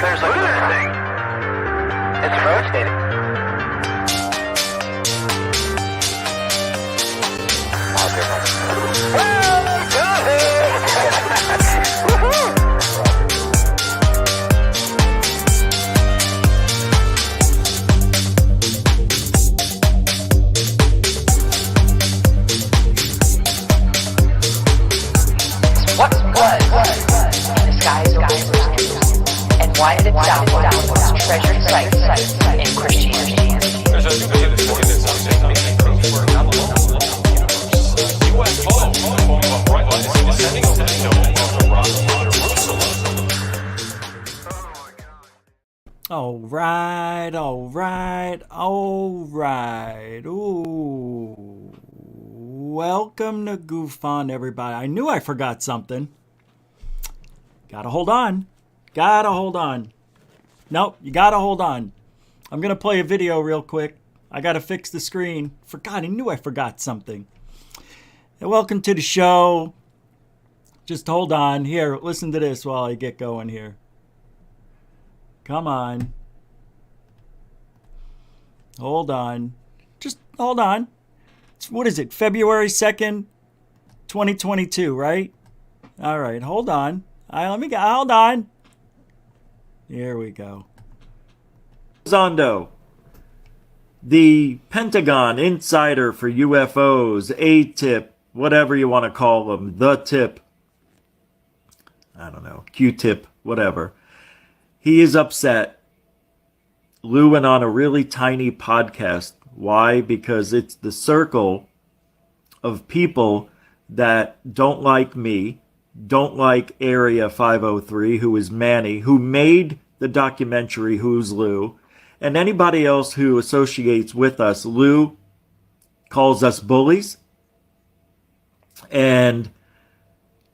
There's like this thing. It's rotating. Why did it download treasured sites in Christianity? All right. Ooh. Welcome to GUFON, everybody. I knew I forgot something. Gotta hold on. Nope, you gotta hold on. I'm gonna play a video real quick. I gotta fix the screen. I knew I forgot something. And welcome to the show. Just hold on. Here, listen to this while I get going here. Come on. Hold on. Just hold on. What is it? February 2nd, 2022, right? All right, hold on. Hold on. Here we go. Elizondo, the Pentagon insider for UFOs, A-tip, whatever you want to call them, the tip, I don't know, Q-tip, whatever. He is upset. Lue went on a really tiny podcast. Why? Because it's the circle of people that don't like me, don't like Area 503, who is Manny, who made the documentary Who's Lue, and anybody else who associates with us. Lue calls us bullies and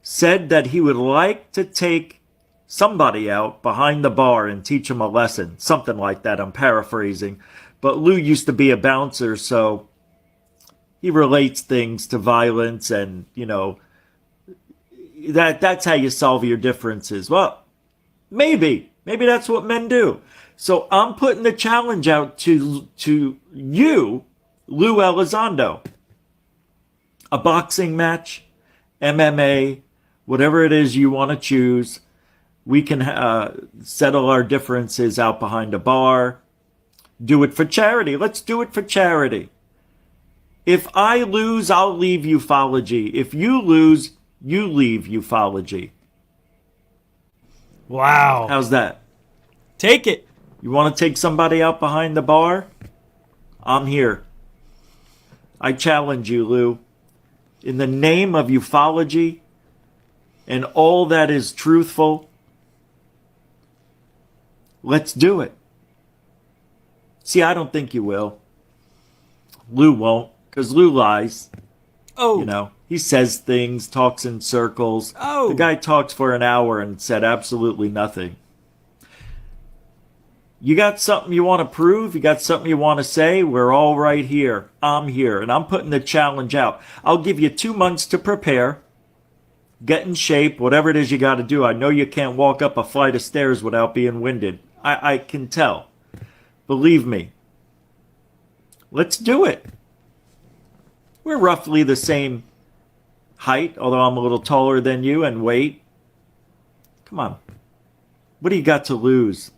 said that he would like to take somebody out behind the bar and teach him a lesson, something like that. I'm paraphrasing, but Lue used to be a bouncer, so he relates things to violence, and that's how you solve your differences. Well, maybe that's what men do. So I'm putting the challenge out to you, Lue Elizondo. A boxing match, MMA, whatever it is you want to choose. We can settle our differences out behind a bar. Do it for charity. Let's do it for charity. If I lose, I'll leave UFOlogy. If you lose, you leave UFOlogy. Wow. How's that? Take it. You want to take somebody out behind the bar? I'm here. I challenge you, Lue. In the name of UFOlogy and all that is truthful, let's do it. See, I don't think you will. Lue won't, because Lue lies. Oh. He says things, talks in circles. Oh. The guy talks for an hour and said absolutely nothing. You got something you want to prove? You got something you want to say? We're all right here. I'm here, and I'm putting the challenge out. I'll give you 2 months to prepare. Get in shape, whatever it is you got to do. I know you can't walk up a flight of stairs without being winded. I can tell. Believe me. Let's do it. We're roughly the same height, although I'm a little taller than you, and weight. Come on. What do you got to lose?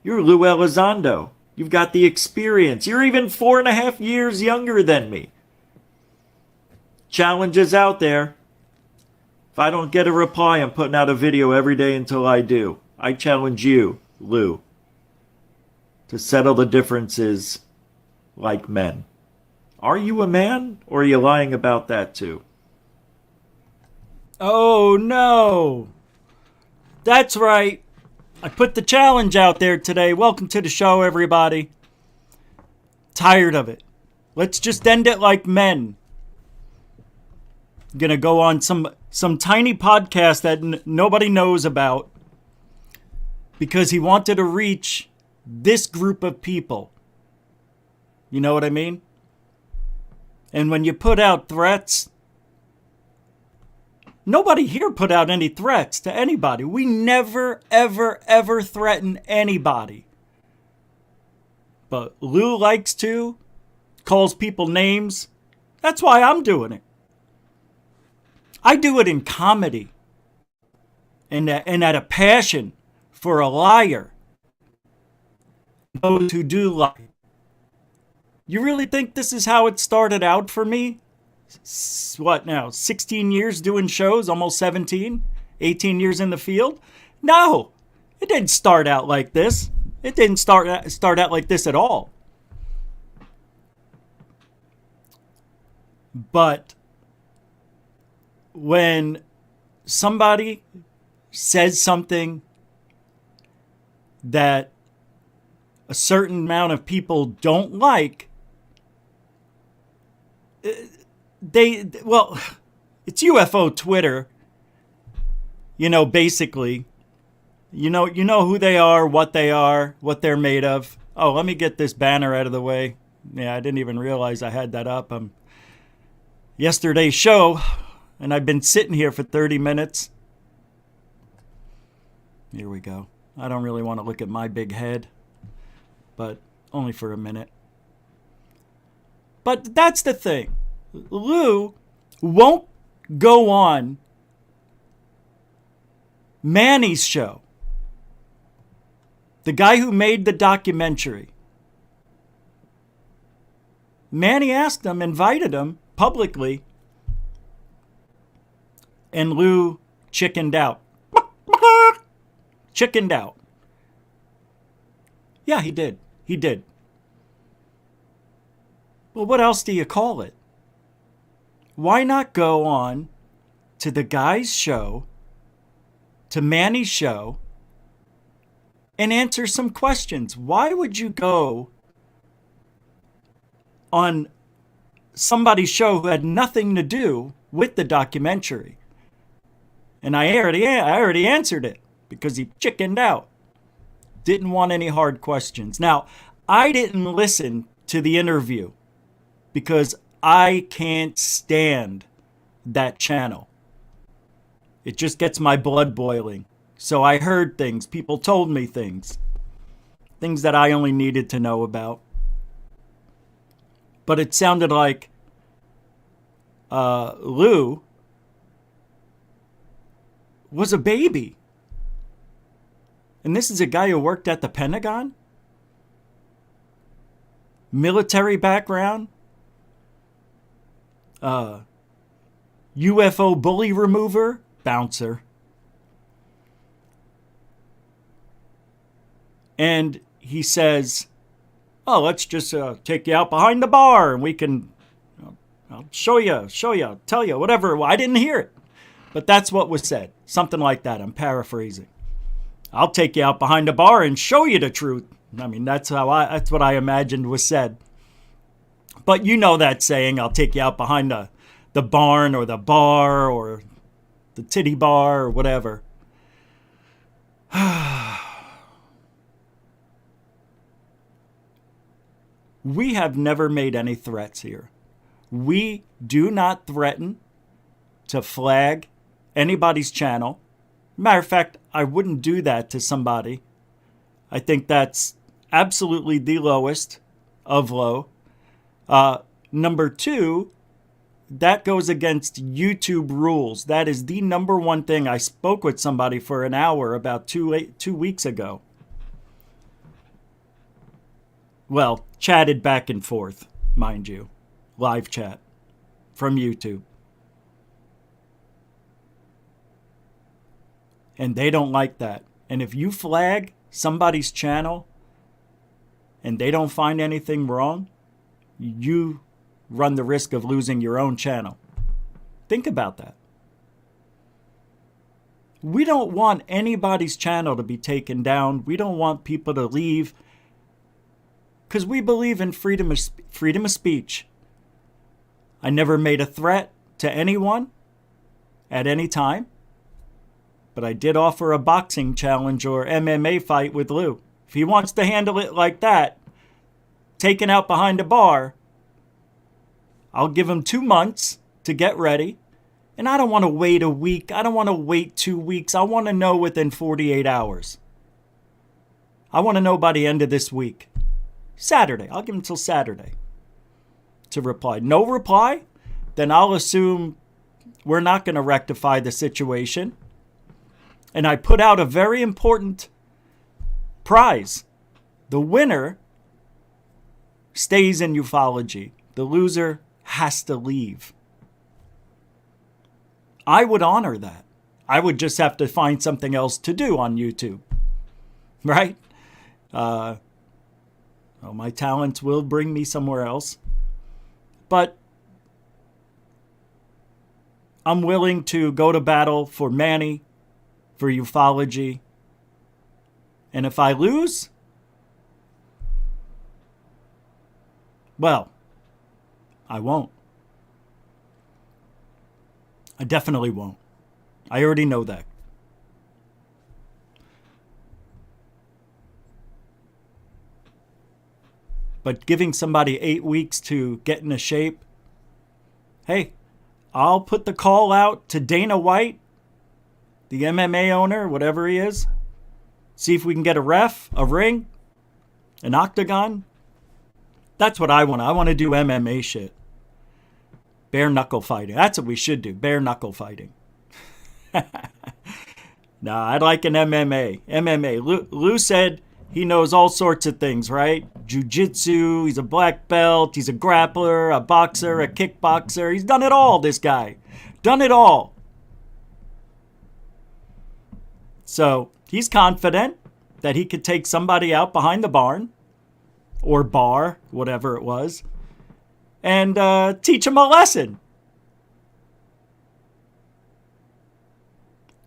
You're Lue Elizondo. You've got the experience. You're even 4.5 years younger than me. Challenges out there. If I don't get a reply, I'm putting out a video every day until I do. I challenge you, Lue, to settle the differences like men. Are you a man, or are you lying about that too? Oh, no. That's right. I put the challenge out there today. Welcome to the show, everybody. Tired of it. Let's just end it like men. Gonna go on some tiny podcast that nobody knows about because he wanted to reach this group of people. You know what I mean? And when you put out threats, Nobody here put out any threats to anybody. We never, ever, ever threaten anybody. But Lue likes to, calls people names. That's why I'm doing it. I do it in comedy and at a passion for a liar. Those who do lie. You really think this is how it started out for me? What now, 16 years doing shows, almost 17, 18 years in the field? No, it didn't start out like this. It didn't start out like this at all. But when somebody says something that a certain amount of people don't like, it's UFO Twitter, basically, you know who they are, what they're made of. Oh, let me get this banner out of the way. Yeah, I didn't even realize I had that up. Yesterday's show, and I've been sitting here for 30 minutes. Here we go. I don't really want to look at my big head, but only for a minute. But that's the thing. Lue won't go on Manny's show. The guy who made the documentary. Manny asked him, invited him publicly, and Lue chickened out. Chickened out. Yeah, he did. He did. Well, what else do you call it? Why not go on to the guy's show, to Manny's show, and answer some questions? Why would you go on somebody's show who had nothing to do with the documentary? And I already answered it because he chickened out. Didn't want any hard questions. Now, I didn't listen to the interview because I can't stand that channel. It just gets my blood boiling. So I heard things. People told me things. Things that I only needed to know about. But it sounded like Lue was a baby. And this is a guy who worked at the Pentagon? Military background? UFO bully remover? Bouncer. And he says, oh, let's just take you out behind the bar and we can, I'll show you, tell you, whatever. Well, I didn't hear it. But that's what was said. Something like that. I'm paraphrasing. I'll take you out behind the bar and show you the truth. I mean, that's what I imagined was said. But you know that saying, I'll take you out behind the barn or the bar or the titty bar or whatever. We have never made any threats here. We do not threaten to flag anybody's channel. Matter of fact, I wouldn't do that to somebody. I think that's absolutely the lowest of low. Number two, that goes against YouTube rules. That is the number one thing. I spoke with somebody for an hour about 2 weeks ago. Well, chatted back and forth, mind you. Live chat from YouTube. And they don't like that. And if you flag somebody's channel and they don't find anything wrong, you run the risk of losing your own channel. Think about that. We don't want anybody's channel to be taken down. We don't want people to leave because we believe in freedom of speech. I never made a threat to anyone at any time. But I did offer a boxing challenge or MMA fight with Lue. If he wants to handle it like that, taken out behind a bar, I'll give him 2 months to get ready. And I don't want to wait a week. I don't want to wait 2 weeks. I want to know within 48 hours. I want to know by the end of this week. Saturday. I'll give him until Saturday to reply. No reply? Then I'll assume we're not going to rectify the situation. And I put out a very important prize. The winner stays in ufology. The loser has to leave. I would honor that. I would just have to find something else to do on YouTube. Right? Well, my talents will bring me somewhere else. But I'm willing to go to battle for Manny, for ufology. And if I lose, well, I won't. I definitely won't. I already know that. But giving somebody 8 weeks to get into shape, hey, I'll put the call out to Dana White, the MMA owner, whatever he is. See if we can get a ref, a ring, an octagon. That's what I want. I want to do MMA shit. Bare knuckle fighting. That's what we should do. Bare knuckle fighting. Nah, I'd like an MMA. MMA. Lou said he knows all sorts of things, right? Jiu-jitsu, he's a black belt, he's a grappler, a boxer, a kickboxer. He's done it all, this guy. Done it all. So he's confident that he could take somebody out behind the barn or bar, whatever it was, and teach him a lesson.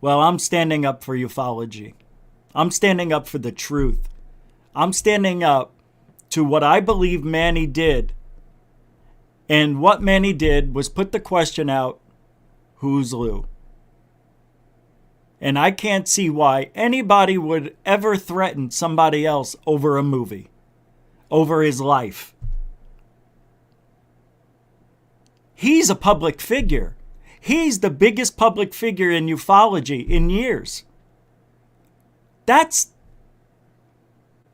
Well, I'm standing up for ufology. I'm standing up for the truth. I'm standing up to what I believe Manny did. And what Manny did was put the question out, who's Lou? And I can't see why anybody would ever threaten somebody else over a movie, over his life. He's a public figure. He's the biggest public figure in ufology in years. That's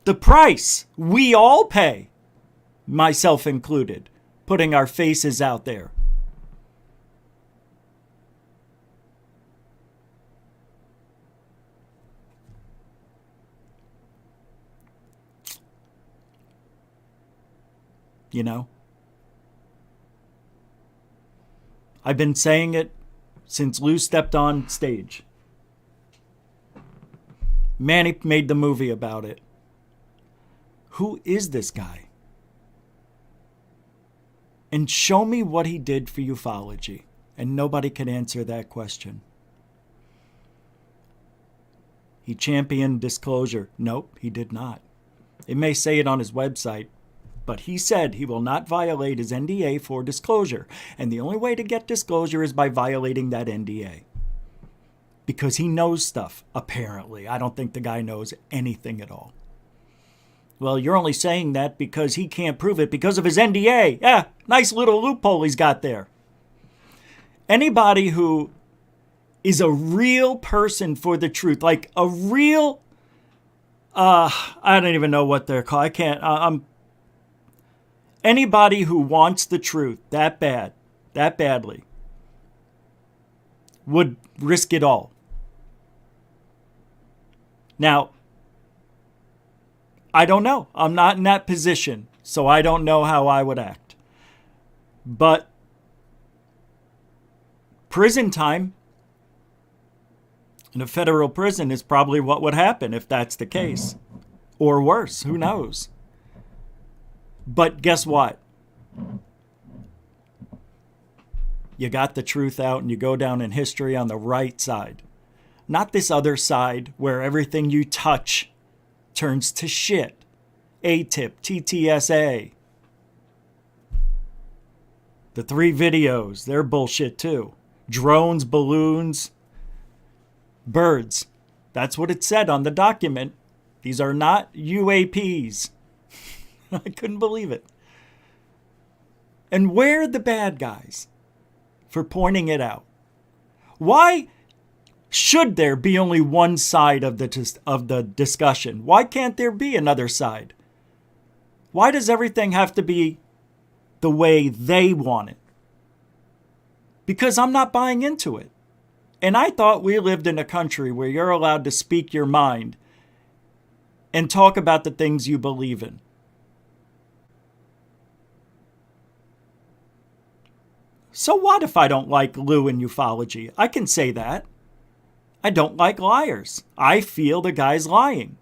the price we all pay, myself included, putting our faces out there. You know? I've been saying it since Lou stepped on stage. Manny made the movie about it. Who is this guy? And show me what he did for ufology. And nobody can answer that question. He championed disclosure. Nope, he did not. It may say it on his website, but he said he will not violate his NDA for disclosure. And the only way to get disclosure is by violating that NDA. Because he knows stuff, apparently. I don't think the guy knows anything at all. Well, you're only saying that because he can't prove it because of his NDA. Yeah, nice little loophole he's got there. Anybody who is a real person for the truth, like a real, I don't even know what they're called. I can't, anybody who wants the truth that bad, that badly, would risk it all. Now, I don't know. I'm not in that position, so I don't know how I would act. But prison time in a federal prison is probably what would happen if that's the case. Or worse, who knows? But guess what? You got the truth out and you go down in history on the right side. Not this other side where everything you touch turns to shit. ATIP, TTSA. The 3 videos, they're bullshit too. Drones, balloons, birds. That's what it said on the document. These are not UAPs. I couldn't believe it. And we're the bad guys for pointing it out. Why should there be only one side of the discussion? Why can't there be another side? Why does everything have to be the way they want it? Because I'm not buying into it. And I thought we lived in a country where you're allowed to speak your mind and talk about the things you believe in. So what if I don't like Lue and ufology? I can say that. I don't like liars. I feel the guy's lying.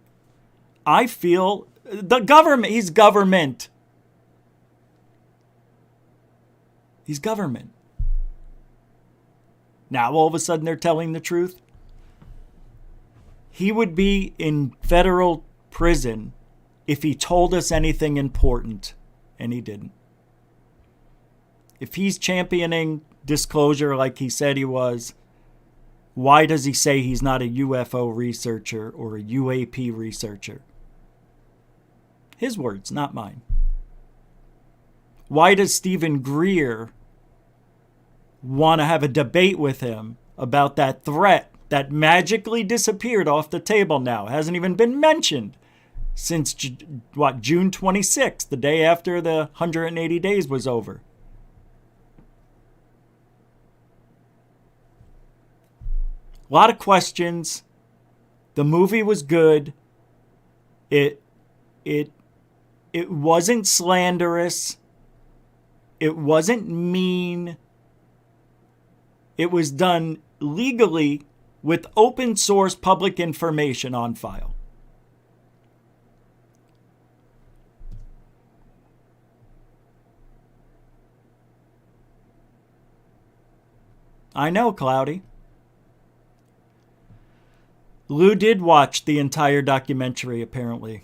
I feel the government, he's government. He's government. Now all of a sudden they're telling the truth. He would be in federal prison if he told us anything important, and he didn't. If he's championing disclosure like he said he was, why does he say he's not a UFO researcher or a UAP researcher? His words, not mine. Why does Stephen Greer want to have a debate with him about that threat that magically disappeared off the table now? Hasn't even been mentioned since, June 26th, the day after the 180 days was over. A lot of questions. The movie was good. It wasn't slanderous. It wasn't mean. It was done legally with open source public information on file. I know, Cloudy. Lue did watch the entire documentary, apparently.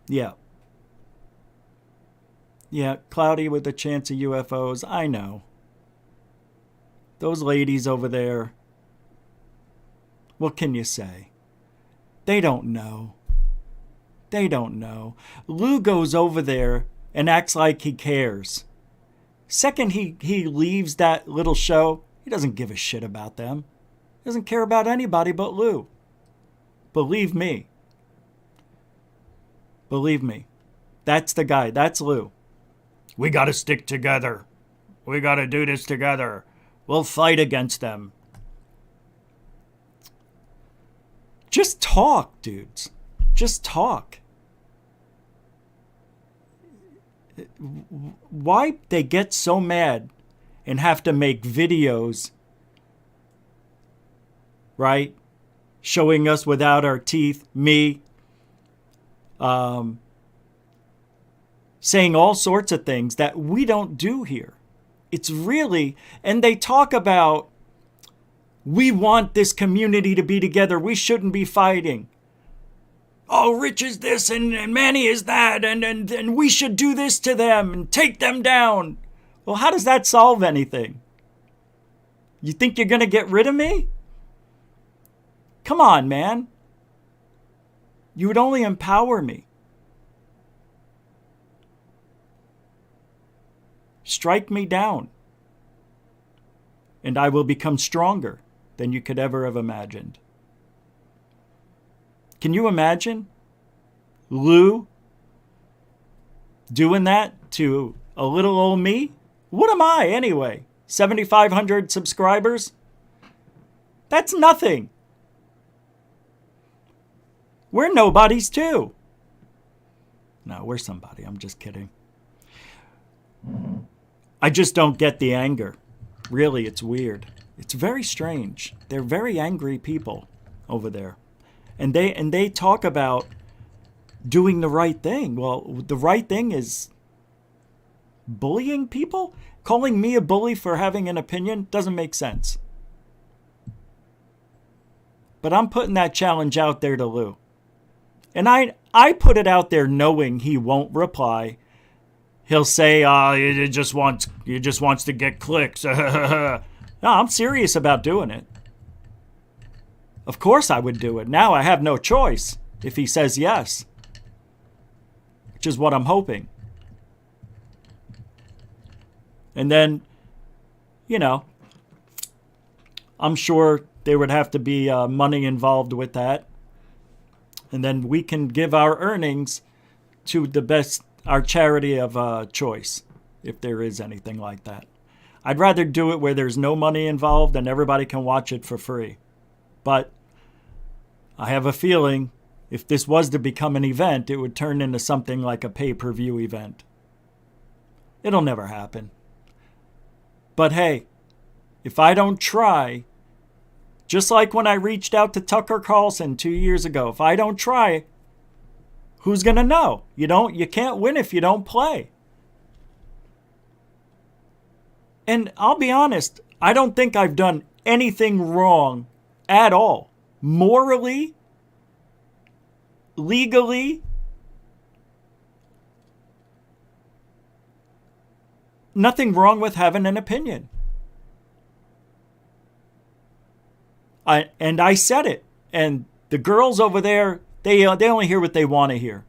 Yeah. Yeah, Cloudy with a chance of UFOs. I know. Those ladies over there. What can you say? They don't know. They don't know. Lue goes over there and acts like he cares. Second he leaves that little show, he doesn't give a shit about them. He doesn't care about anybody but Lue. Believe me. Believe me. That's the guy. That's Lue. We got to stick together. We got to do this together. We'll fight against them. Just talk, dudes. Just talk. Why they get so mad and have to make videos, right? Showing us without our teeth, me, saying all sorts of things that we don't do here. It's really, and they talk about, we want this community to be together. We shouldn't be fighting. Oh, Rich is this and Manny is that, and we should do this to them and take them down. Well, how does that solve anything? You think you're going to get rid of me? Come on, man. You would only empower me. Strike me down, and I will become stronger than you could ever have imagined. Can you imagine Lue doing that to a little old me? What am I anyway? 7,500 subscribers? That's nothing. We're nobodies too. No, we're somebody. I'm just kidding. I just don't get the anger. Really, it's weird. It's very strange. They're very angry people over there. And they talk about doing the right thing. Well, the right thing is bullying people? Calling me a bully for having an opinion doesn't make sense. But I'm putting that challenge out there to Lue. And I put it out there knowing he won't reply. He'll say, he just wants to get clicks. No, I'm serious about doing it. Of course I would do it. Now I have no choice if he says yes. Which is what I'm hoping. And then, I'm sure there would have to be money involved with that. And then we can give our earnings to our charity of choice, if there is anything like that. I'd rather do it where there's no money involved and everybody can watch it for free. But I have a feeling if this was to become an event, it would turn into something like a pay-per-view event. It'll never happen. But hey, if I don't try, just like when I reached out to Tucker Carlson 2 years ago, if I don't try, who's going to know? You can't win if you don't play. And I'll be honest, I don't think I've done anything wrong at all. Morally, legally, nothing wrong with having an opinion. I said it. And the girls over there, they only hear what they want to hear.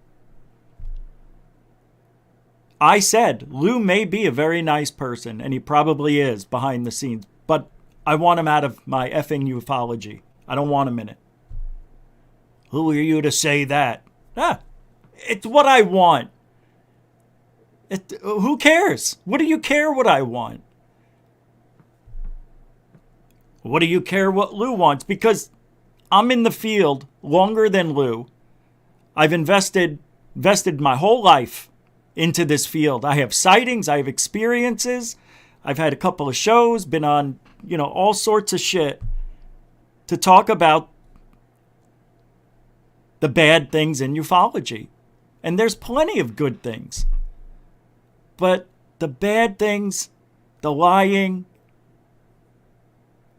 I said, Lue may be a very nice person, and he probably is behind the scenes, but I want him out of my effing ufology. I don't want him in it. Who are you to say that? It's what I want. Who cares? What do you care what I want? What do you care what Lue wants? Because I'm in the field longer than Lue. I've invested my whole life into this field. I have sightings. I have experiences. I've had a couple of shows, been on, all sorts of shit to talk about the bad things in ufology. And there's plenty of good things. But the bad things, the lying,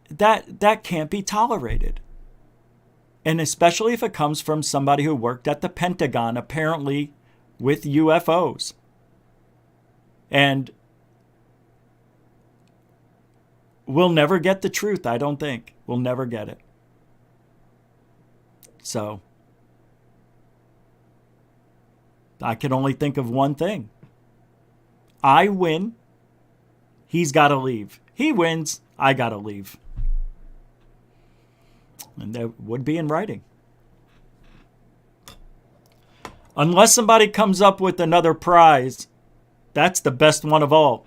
that can't be tolerated. And especially if it comes from somebody who worked at the Pentagon, apparently with UFOs. And we'll never get the truth, I don't think. We'll never get it. So I can only think of one thing. I win. He's got to leave. He wins. I got to leave. And that would be in writing. Unless somebody comes up with another prize, that's the best one of all.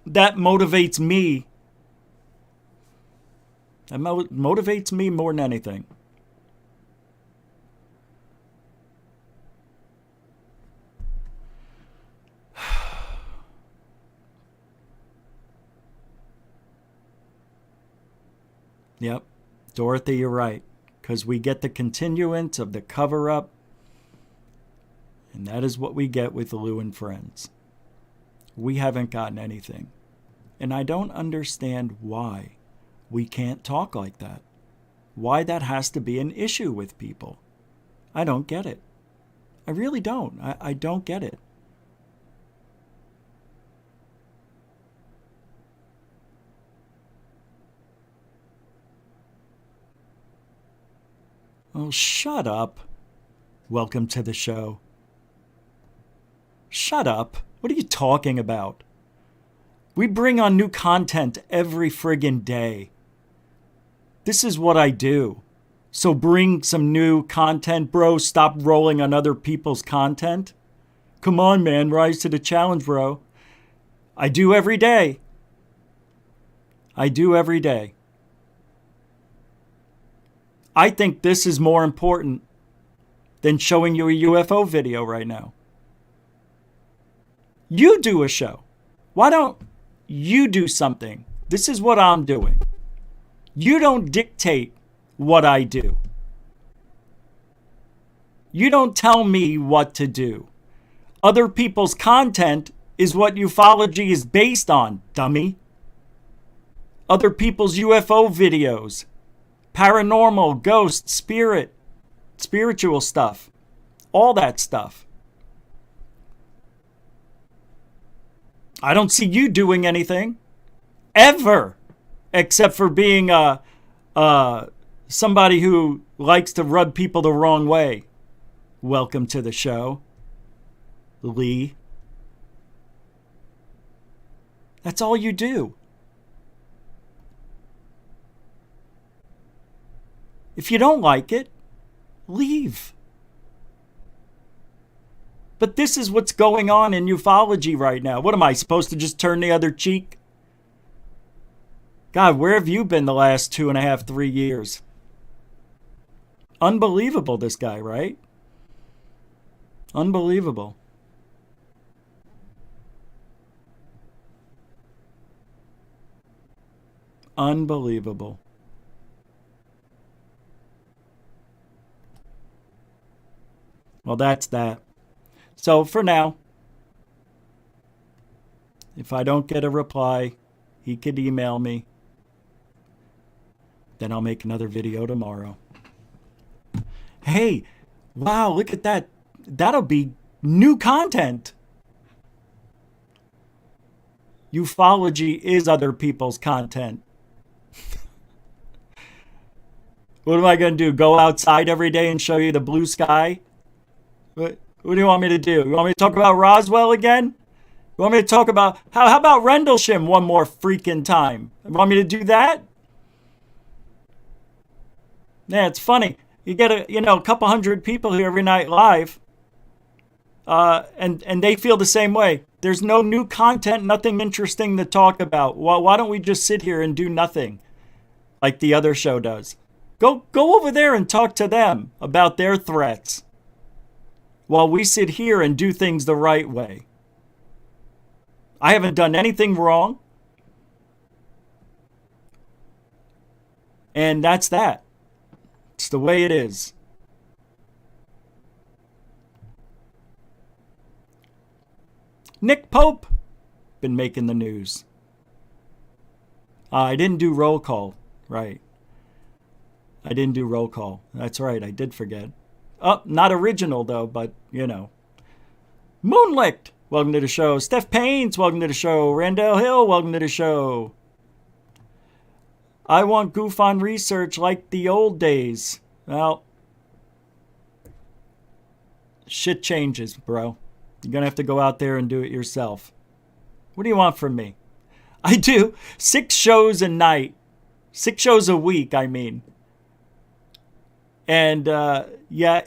That motivates me. That motivates me more than anything. Yep, Dorothy, you're right. Because we get the continuance of the cover-up. And that is what we get with Lue and Friends. We haven't gotten anything. And I don't understand why we can't talk like that. Why that has to be an issue with people. I don't get it. I really don't. I don't get it. Oh, shut up. Welcome to the show. Shut up. What are you talking about? We bring on new content every friggin' day. This is what I do. So bring some new content, bro. Stop rolling on other people's content. Come on, man. Rise to the challenge, bro. I do every day. I do every day. I think this is more important than showing you a UFO video right now. You do a show. Why don't you do something? This is what I'm doing. You don't dictate what I do. You don't tell me what to do. Other people's content is what ufology is based on, dummy. Other people's UFO videos. Paranormal, ghost, spirit, spiritual stuff. All that stuff. I don't see you doing anything. Ever. Except for being somebody who likes to rub people the wrong way. Welcome to the show, Lee. That's all you do. If you don't like it, leave. But this is what's going on in ufology right now. What am I supposed to just turn the other cheek? God, where have you been the last 2.5, 3 years? Unbelievable, this guy, right? Unbelievable. Unbelievable. Well, that's that. So for now, if I don't get a reply, he could email me. Then I'll make another video tomorrow. Hey, wow, look at that. That'll be new content. Ufology is other people's content. What am I going to do? Go outside every day and show you the blue sky? What do you want me to do? You want me to talk about Roswell again? You want me to talk about... How about Rendlesham one more freaking time? You want me to do that? Yeah, it's funny. You get a couple hundred people here every night live. And they feel the same way. There's no new content, nothing interesting to talk about. Why don't we just sit here and do nothing like the other show does? Go over there and talk to them about their threats while we sit here and do things the right way. I haven't done anything wrong. And that's that. It's the way it is. Nick Pope been making the news. I didn't do roll call. Right. I didn't do roll call. That's right. I did forget. Oh, not original though, but Moonlicht, welcome to the show. Steph Paines, welcome to the show. Randall Hill, welcome to the show. I want GUFON research like the old days. Well, shit changes, bro. You're going to have to go out there and do it yourself. What do you want from me? I do 6 shows a night. 6 shows a week, I mean. And, yeah,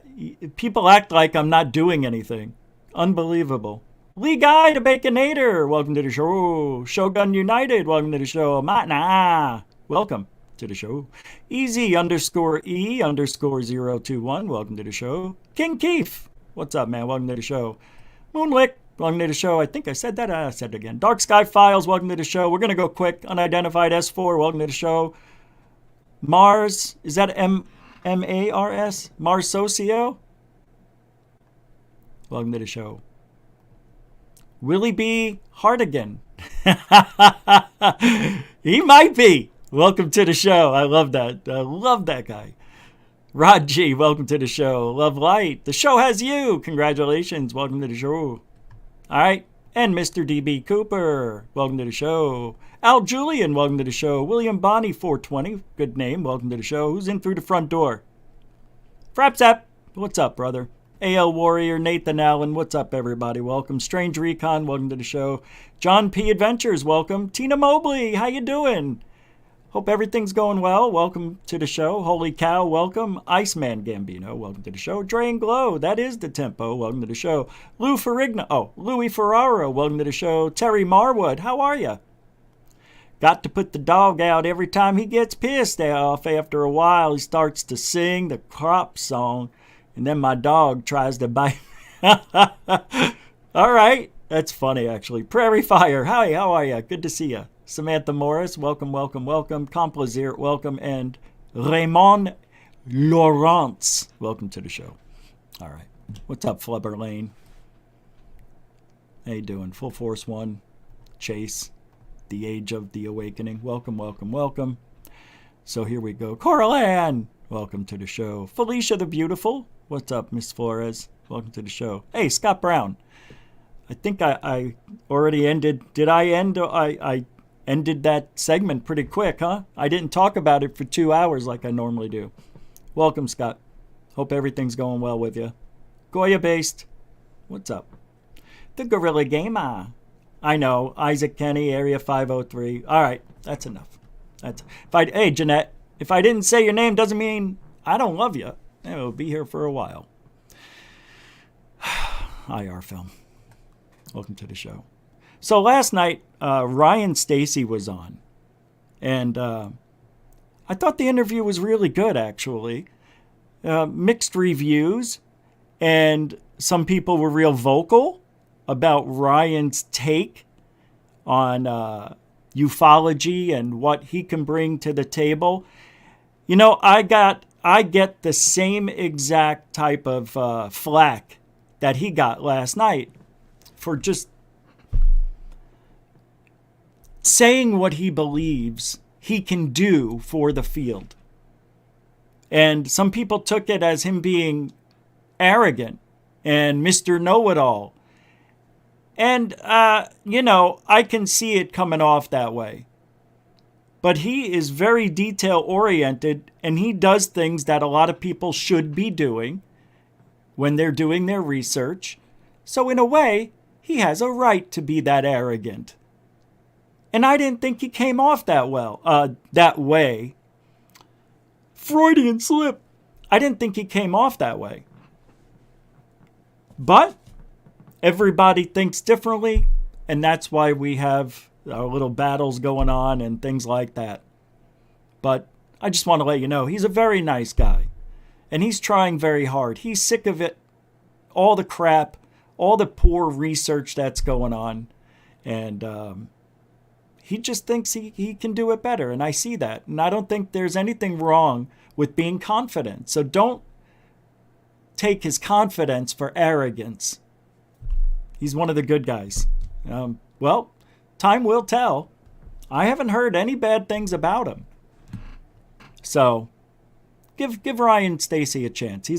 people act like I'm not doing anything. Unbelievable. Lee Guy, the Baconator, welcome to the show. Shogun United, welcome to the show. Matna, welcome to the show. Easy_E_021, welcome to the show. King Keith, what's up, man? Welcome to the show. Moonlicht, welcome to the show. I think I said that. I said it again. Dark Sky Files, welcome to the show. We're going to go quick. Unidentified S4, welcome to the show. Mars, is that M-A-R-S? Mars Socio? Welcome to the show. Willie B. Hardigan. He might be. Welcome to the show. I love that. I love that guy. Rod G, welcome to the show. Love Light, the show has you. Congratulations. Welcome to the show. All right. And Mr. DB Cooper, welcome to the show. Al Julian, welcome to the show. William Bonney, 420, good name. Welcome to the show. Who's in through the front door? Frapsap, what's up, brother? AL Warrior, Nathan Allen, what's up, everybody? Welcome. Strange Recon, welcome to the show. John P. Adventures, welcome. Tina Mobley, how you doing? Hope everything's going well. Welcome to the show. Holy Cow, welcome. Iceman Gambino, welcome to the show. Drain Glow, that is the tempo. Welcome to the show. Louis Ferraro, welcome to the show. Terry Marwood, how are you? Got to put the dog out every time he gets pissed off. After a while, he starts to sing the crop song, and then my dog tries to bite me. All right, that's funny, actually. Prairie Fire, hi, how are you? Good to see you. Samantha Morris, welcome, welcome, welcome. Complaisir, welcome. And Raymond Laurence, welcome to the show. All right. What's up, Flubber Lane? How you doing? Full Force 1, Chase, the Age of the Awakening. Welcome, welcome, welcome. So here we go. Coral Ann, welcome to the show. Felicia the Beautiful, what's up, Miss Flores? Welcome to the show. Hey, Scott Brown. I think I already ended. Did I end? I ended that segment pretty quick, huh? I didn't talk about it for 2 hours like I normally do. Welcome, Scott. Hope everything's going well with you. Goya Based, what's up? The Gorilla Gamer. I know, Isaac Kenny, Area 503. All right, that's enough. Hey, Jeanette, if I didn't say your name doesn't mean I don't love you. It'll be here for a while. IR film. Welcome to the show. So last night, Ryan Stacy was on. And I thought the interview was really good, actually. Mixed reviews. And some people were real vocal about Ryan's take on ufology and what he can bring to the table. You know, I get the same exact type of flack that he got last night for just saying what he believes he can do for the field. And some people took it as him being arrogant and Mr. Know-It-All. And, you know, I can see it coming off that way. But he is very detail-oriented, and he does things that a lot of people should be doing when they're doing their research. So in a way, he has a right to be that arrogant. And I didn't think he came off that way. Freudian slip. I didn't think he came off that way. But everybody thinks differently, and that's why we have our little battles going on and things like that. But I just want to let you know, he's a very nice guy. And he's trying very hard. He's sick of it. All the crap, all the poor research that's going on. And he just thinks he can do it better. And I see that. And I don't think there's anything wrong with being confident. So don't take his confidence for arrogance. He's one of the good guys. Well, time will tell. I haven't heard any bad things about him. So give Ryan Stacy a chance.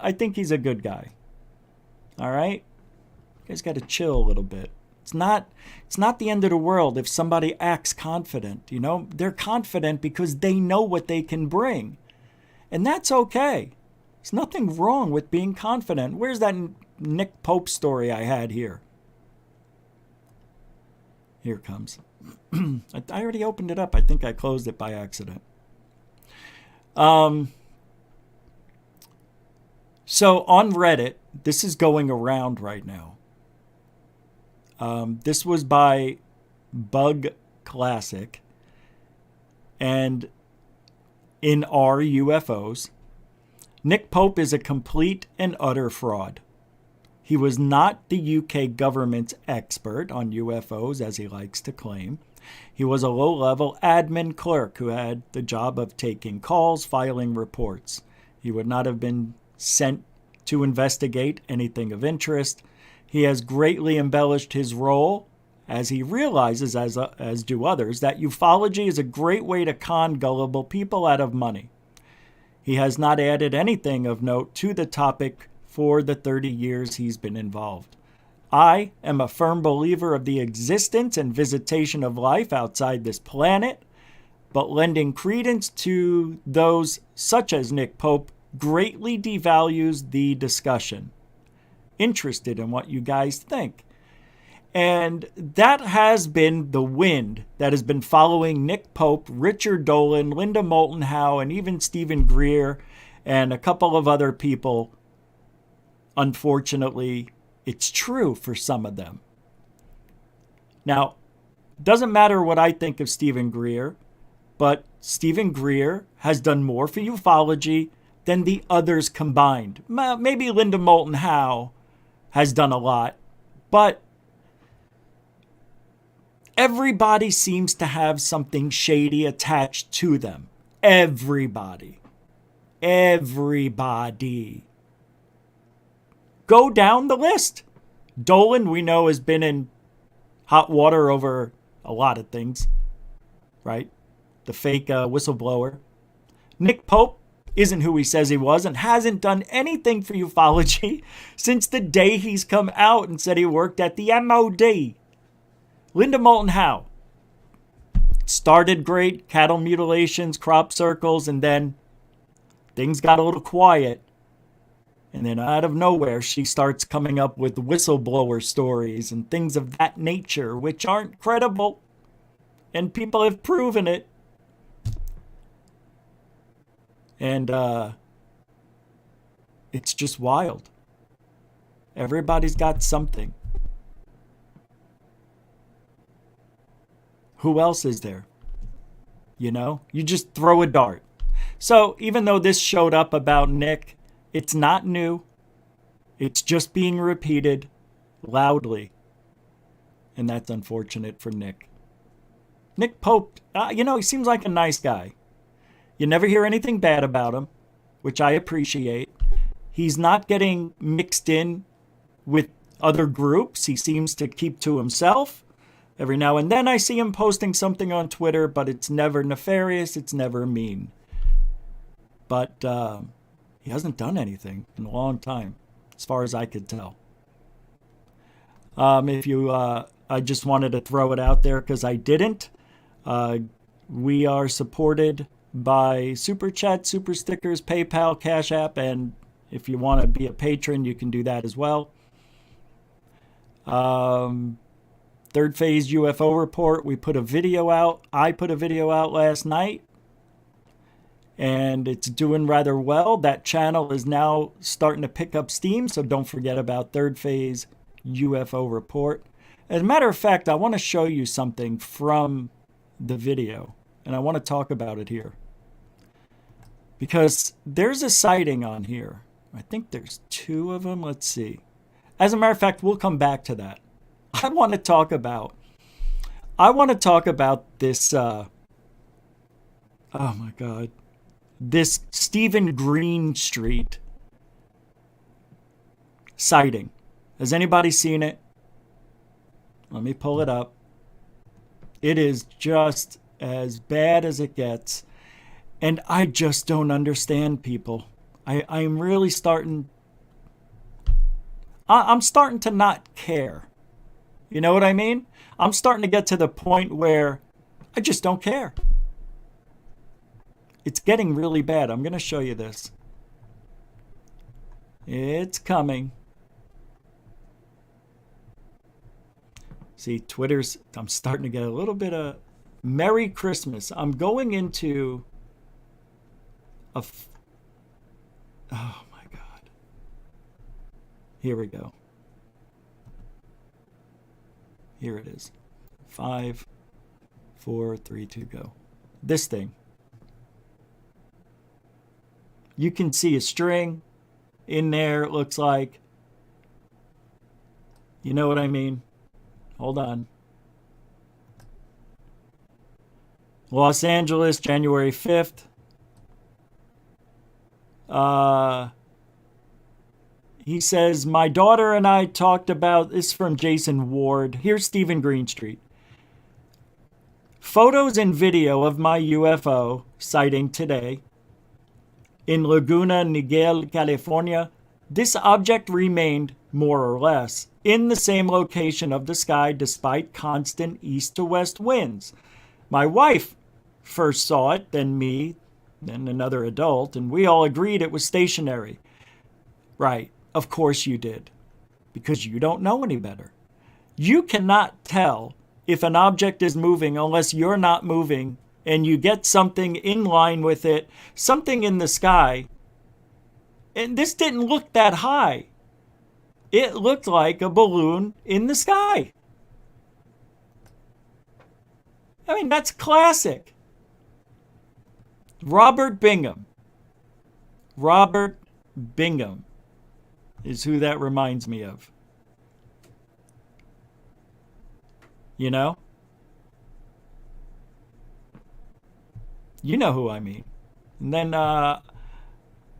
I think he's a good guy. All right? You guys got to chill a little bit. It's not the end of the world if somebody acts confident, you know? They're confident because they know what they can bring. And that's okay. There's nothing wrong with being confident. Where's that Nick Pope story I had here? Here it comes. I already opened it up. I think I closed it by accident. So on Reddit, this is going around right now. This was by Bug Classic. And in our UFOs, Nick Pope is a complete and utter fraud. He was not the UK government's expert on UFOs, as he likes to claim. He was a low-level admin clerk who had the job of taking calls, filing reports. He would not have been sent to investigate anything of interest. He has greatly embellished his role, as he realizes, as do others, that ufology is a great way to con gullible people out of money. He has not added anything of note to the topic for the 30 years he's been involved. I am a firm believer of the existence and visitation of life outside this planet, but lending credence to those such as Nick Pope greatly devalues the discussion. Interested in what you guys think. And that has been the wind that has been following Nick Pope, Richard Dolan, Linda Moulton Howe, and even Stephen Greer, and a couple of other people. Unfortunately, it's true for some of them. Now, it doesn't matter what I think of Stephen Greer, but Stephen Greer has done more for ufology than the others combined. Maybe Linda Moulton Howe has done a lot, but everybody seems to have something shady attached to them. Everybody. Go down the list. Dolan, we know, has been in hot water over a lot of things, right? The fake whistleblower. Nick Pope isn't who he says he was and hasn't done anything for ufology since the day he's come out and said he worked at the MOD. Linda Moulton Howe started great, cattle mutilations, crop circles, and then things got a little quiet. And then out of nowhere, she starts coming up with whistleblower stories and things of that nature, which aren't credible. And people have proven it. And It's just wild. Everybody's got something. Who else is there? You know, you just throw a dart. So even though this showed up about Nick, it's not new. It's just being repeated loudly. And that's unfortunate for Nick. Nick Pope, he seems like a nice guy. You never hear anything bad about him, which I appreciate. He's not getting mixed in with other groups. He seems to keep to himself. Every now and then I see him posting something on Twitter, but it's never nefarious. It's never mean. But he hasn't done anything in a long time, as far as I could tell. I just wanted to throw it out there because I didn't. We are supported by Super Chat, Super Stickers, PayPal, Cash App, and if you want to be a patron, you can do that as well. Third phase UFO report. We put a video out. I put a video out last night, and it's doing rather well. That channel is now starting to pick up steam, so don't forget about third phase UFO report. As a matter of fact, I want to show you something from the video, and I want to talk about it here. Because there's a sighting on here. I think there's 2 of them. Let's see. As a matter of fact, we'll come back to that. I want to talk about this, oh my God, this Stephen Greenstreet sighting. Has anybody seen it? Let me pull it up. It is just as bad as it gets. And I just don't understand people. I'm really starting to not care. You know what I mean? I'm starting to get to the point where I just don't care. It's getting really bad. I'm going to show you this. It's coming. See, I'm starting to get a little bit of Merry Christmas. I'm going into oh my God. Here we go. Here it is. 5, 4, 3, 2, go. This thing. You can see a string in there, it looks like. You know what I mean? Hold on. Los Angeles, January 5th. He says, my daughter and I talked about this from Jason Ward. Here's Stephen Greenstreet. Photos and video of my UFO sighting today in Laguna Niguel, California. This object remained, more or less, in the same location of the sky despite constant east to west winds. My wife first saw it, then me, then another adult, and we all agreed it was stationary. Right, of course you did, because you don't know any better. You cannot tell if an object is moving unless you're not moving and you get something in line with it, something in the sky. And this didn't look that high. It looked like a balloon in the sky. I mean, that's classic. Robert Bingham. Robert Bingham is who that reminds me of. You know? You know who I mean. And then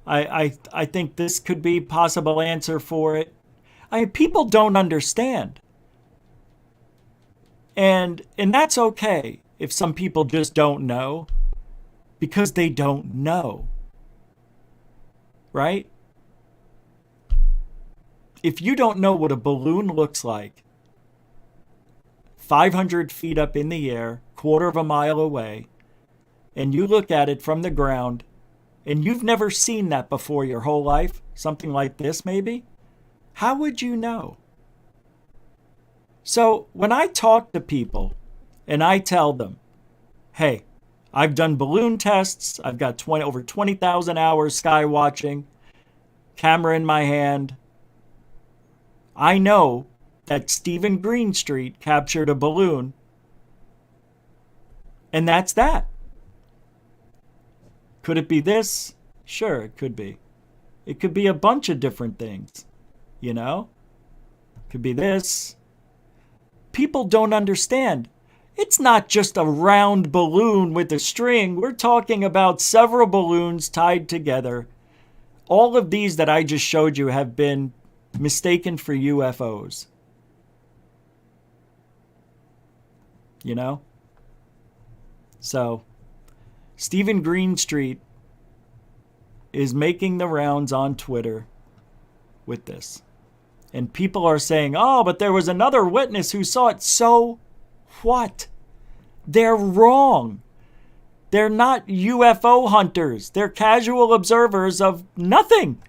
I think this could be a possible answer for it. People don't understand. And that's okay if some people just don't know, because they don't know. Right? If you don't know what a balloon looks like, 500 feet up in the air, quarter of a mile away, and you look at it from the ground, and you've never seen that before your whole life, something like this maybe, how would you know? So when I talk to people and I tell them, hey, I've done balloon tests, I've got over 20,000 hours sky watching, camera in my hand. I know that Stephen Greenstreet captured a balloon. And that's that. Could it be this? Sure, it could be. It could be a bunch of different things. You know? Could be this. People don't understand. It's not just a round balloon with a string. We're talking about several balloons tied together. All of these that I just showed you have been mistaken for UFOs. You know? So, Stephen Greenstreet is making the rounds on Twitter with this. And people are saying, oh, but there was another witness who saw it. So what? They're wrong. They're not UFO hunters. They're casual observers of nothing.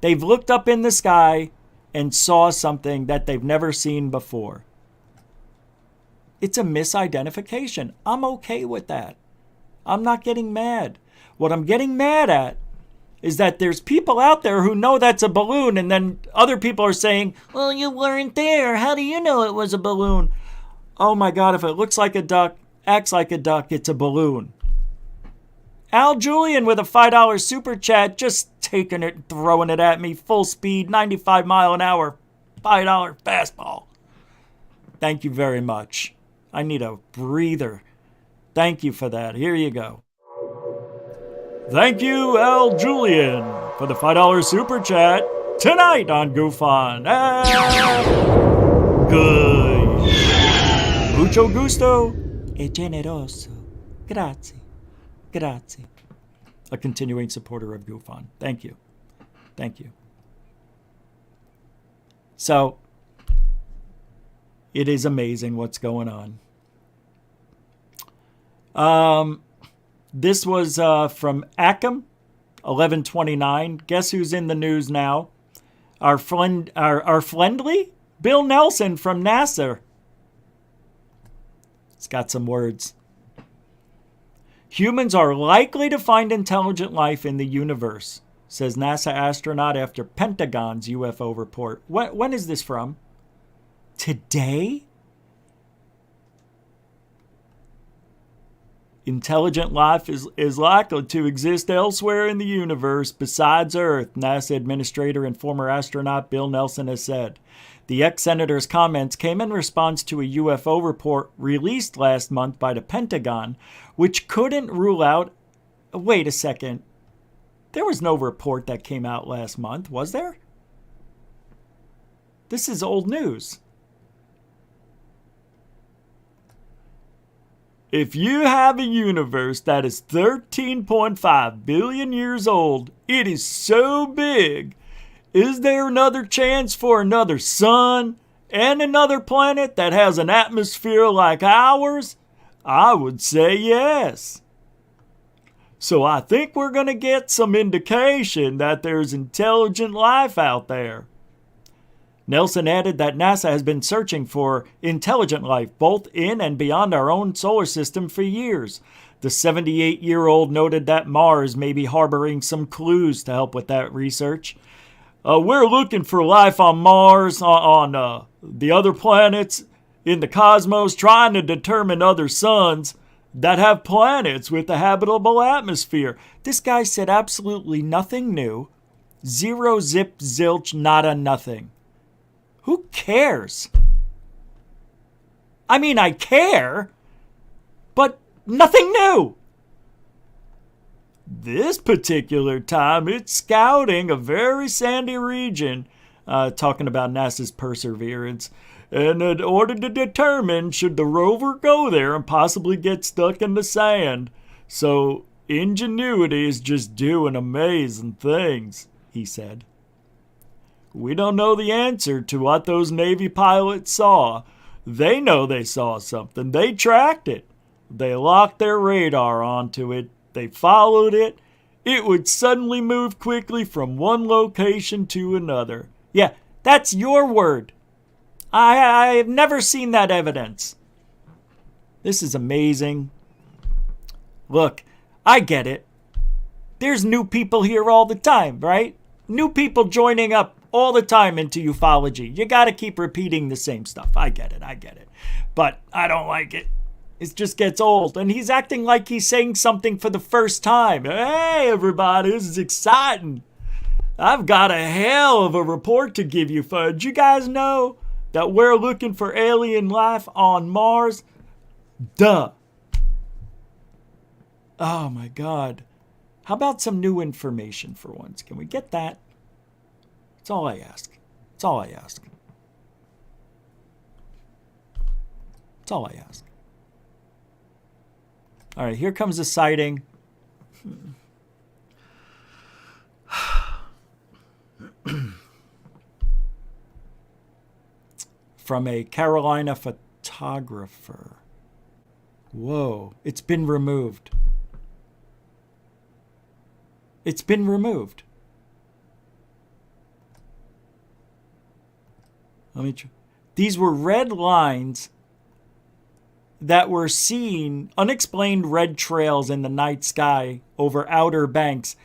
They've looked up in the sky and saw something that they've never seen before. It's a misidentification. I'm okay with that. I'm not getting mad. What I'm getting mad at is that there's people out there who know that's a balloon, and then other people are saying, well, you weren't there. How do you know it was a balloon? Oh my God, if it looks like a duck, acts like a duck, it's a balloon. Al Julian with a $5 super chat, just taking it, throwing it at me, full speed, 95 mile an hour, $5 fastball. Thank you very much. I need a breather. Thank you for that. Here you go. Thank you, Al Julian, for the $5 super chat tonight on GUFON. Good. Mucho gusto e generoso. Grazie. Grazie. A continuing supporter of GUFON. Thank you. Thank you. So, it is amazing what's going on. This was from Ackham, 1129. Guess who's in the news now? Our friendly Bill Nelson from NASA. It's got some words. Humans are likely to find intelligent life in the universe, says NASA astronaut after Pentagon's UFO report. When is this from? Today? Intelligent life is likely to exist elsewhere in the universe besides Earth, NASA Administrator and former astronaut Bill Nelson has said. The ex-senator's comments came in response to a UFO report released last month by the Pentagon, which couldn't rule out... Wait a second. There was no report that came out last month, was there? This is old news. If you have a universe that is 13.5 billion years old, it is so big. Is there another chance for another sun and another planet that has an atmosphere like ours? I would say yes. So I think we're going to get some indication that there's intelligent life out there. Nelson added that NASA has been searching for intelligent life both in and beyond our own solar system for years. The 78-year-old noted that Mars may be harboring some clues to help with that research. We're looking for life on Mars, on the other planets in the cosmos, trying to determine other suns that have planets with a habitable atmosphere. This guy said absolutely nothing new. Zero, zip, zilch, nada, nothing. Who cares? I mean, I care, but nothing new. This particular time, it's scouting a very sandy region, talking about NASA's Perseverance, and in order to determine should the rover go there and possibly get stuck in the sand. So, ingenuity is just doing amazing things, he said. We don't know the answer to what those Navy pilots saw. They know they saw something. They tracked it. They locked their radar onto it. They followed it. It would suddenly move quickly from one location to another. Yeah, that's your word. I have never seen that evidence. This is amazing. Look, I get it. There's new people here all the time, right? new people joining up all the time into ufology. You got to keep repeating the same stuff. I get it. But I don't like it. It just gets old. And he's acting like he's saying something for the first time. Hey, everybody, this is exciting. I've got a hell of a report to give you. Did you guys know that we're looking for alien life on Mars? Duh. Oh, my God. How about some new information for once? Can we get that? That's all I ask. That's all I ask. That's all I ask. All right, here comes a sighting. From a Carolina photographer. Whoa, it's been removed. It's been removed. Let me try. These were red lines that were seen, unexplained red trails in the night sky over Outer Banks.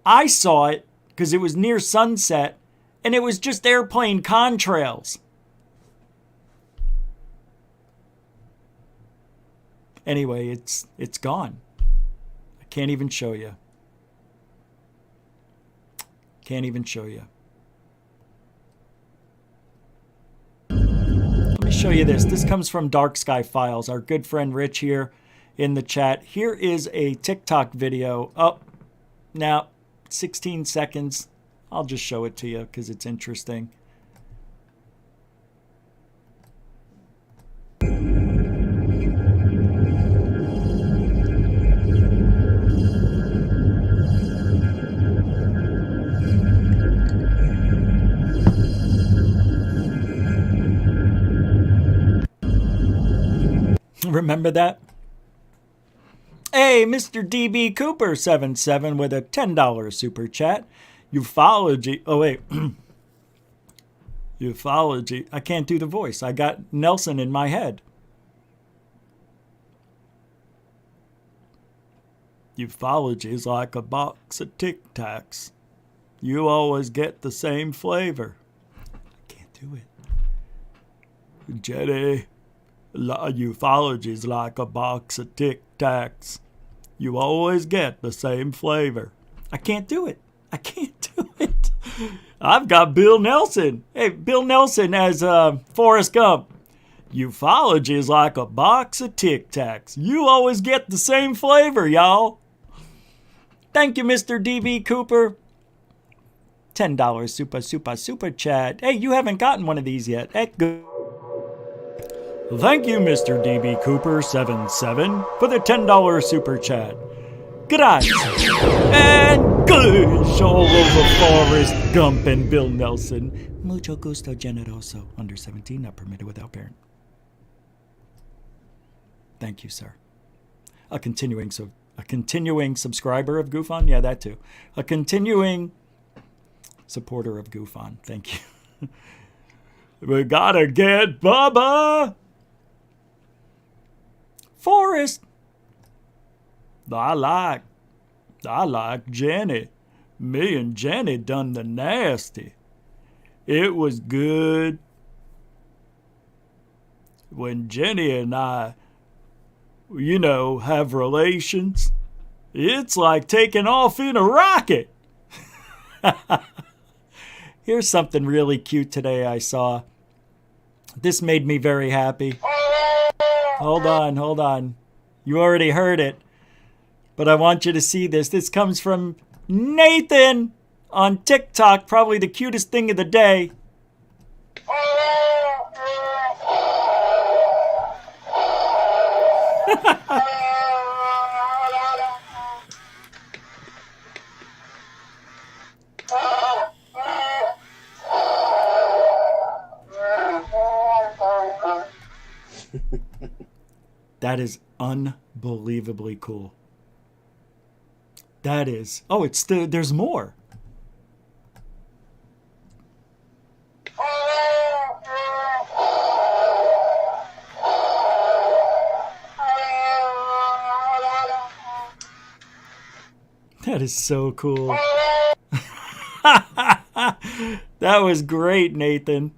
I saw it because it was near sunset, and it was just airplane contrails. Anyway, it's gone. I can't even show you. Can't even show you. Let me show you this. This comes from Dark Sky Files. Our good friend Rich here in the chat. Here is a TikTok video. Oh, now 16 seconds. I'll just show it to you because it's interesting. Remember that? Hey, Mr. DB Cooper 77 with a $10 super chat. Ufology. Oh, wait. Ufology. I can't do the voice. I got Nelson in my head. Ufology is like a box of Tic Tacs. You always get the same flavor. I can't do it. Jenny. Ufology is like a box of Tic Tacs. You always get the same flavor. I can't do it. I can't do it. I've got Bill Nelson. Hey, Bill Nelson as Forrest Gump. Ufology is like a box of Tic Tacs. You always get the same flavor, y'all. Thank you, Mr. DB Cooper. $10 super chat. Hey, you haven't gotten one of these yet. Hey, good. Thank you, Mr. DB Cooper 77 for the $10 super chat. Good eyes and good all over Forrest Gump and Bill Nelson. Mucho gusto generoso. Under 17, not permitted without parent. Thank you, sir. A continuing subscriber of GUFON? Yeah, that too. A continuing supporter of GUFON. Thank you. We gotta get Bubba. Forrest. I like Jenny. Me and Jenny done the nasty. It was good. When Jenny and I, have relations, it's like taking off in a rocket. Here's something really cute today I saw. This made me very happy. Hold on. You already heard it. But I want you to see this. This comes from Nathan on TikTok. Probably the cutest thing of the day. That is unbelievably cool. That is. Oh, there's more. That is so cool. That was great, Nathan.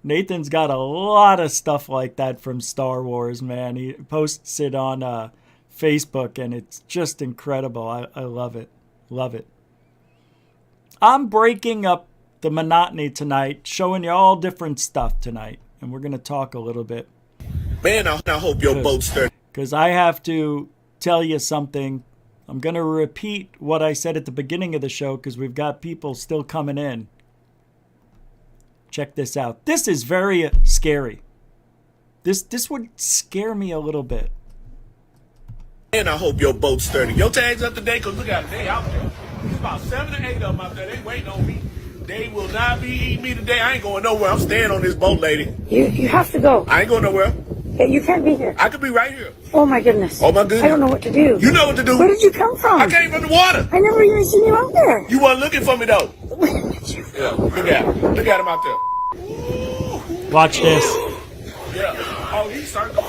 Nathan's got a lot of stuff like that from Star Wars, man. He posts it on Facebook, and it's just incredible. I love it. Love it. I'm breaking up the monotony tonight, showing you all different stuff tonight. And we're going to talk a little bit. Man, I hope your boat's sturdy. Because I have to tell you something. I'm going to repeat what I said at the beginning of the show because we've got people still coming in. Check this out. This is very scary. This would scare me a little bit. Man, I hope your boat's sturdy. Your tag's up to date because look at it. They out there. There's about 7 or 8 of them out there. They waiting on me. They will not be eating me today. I ain't going nowhere. I'm staying on this boat, lady. You have to go. I ain't going nowhere. Yeah, you can't be here. I could be right here. Oh my goodness. Oh my goodness. I don't know what to do. You know what to do. Where did you come from? I came from the water. I never even seen you out there. You weren't looking for me though. Yeah, look at him. Look at him out there. Watch this. Yeah. Oh, he's starting to.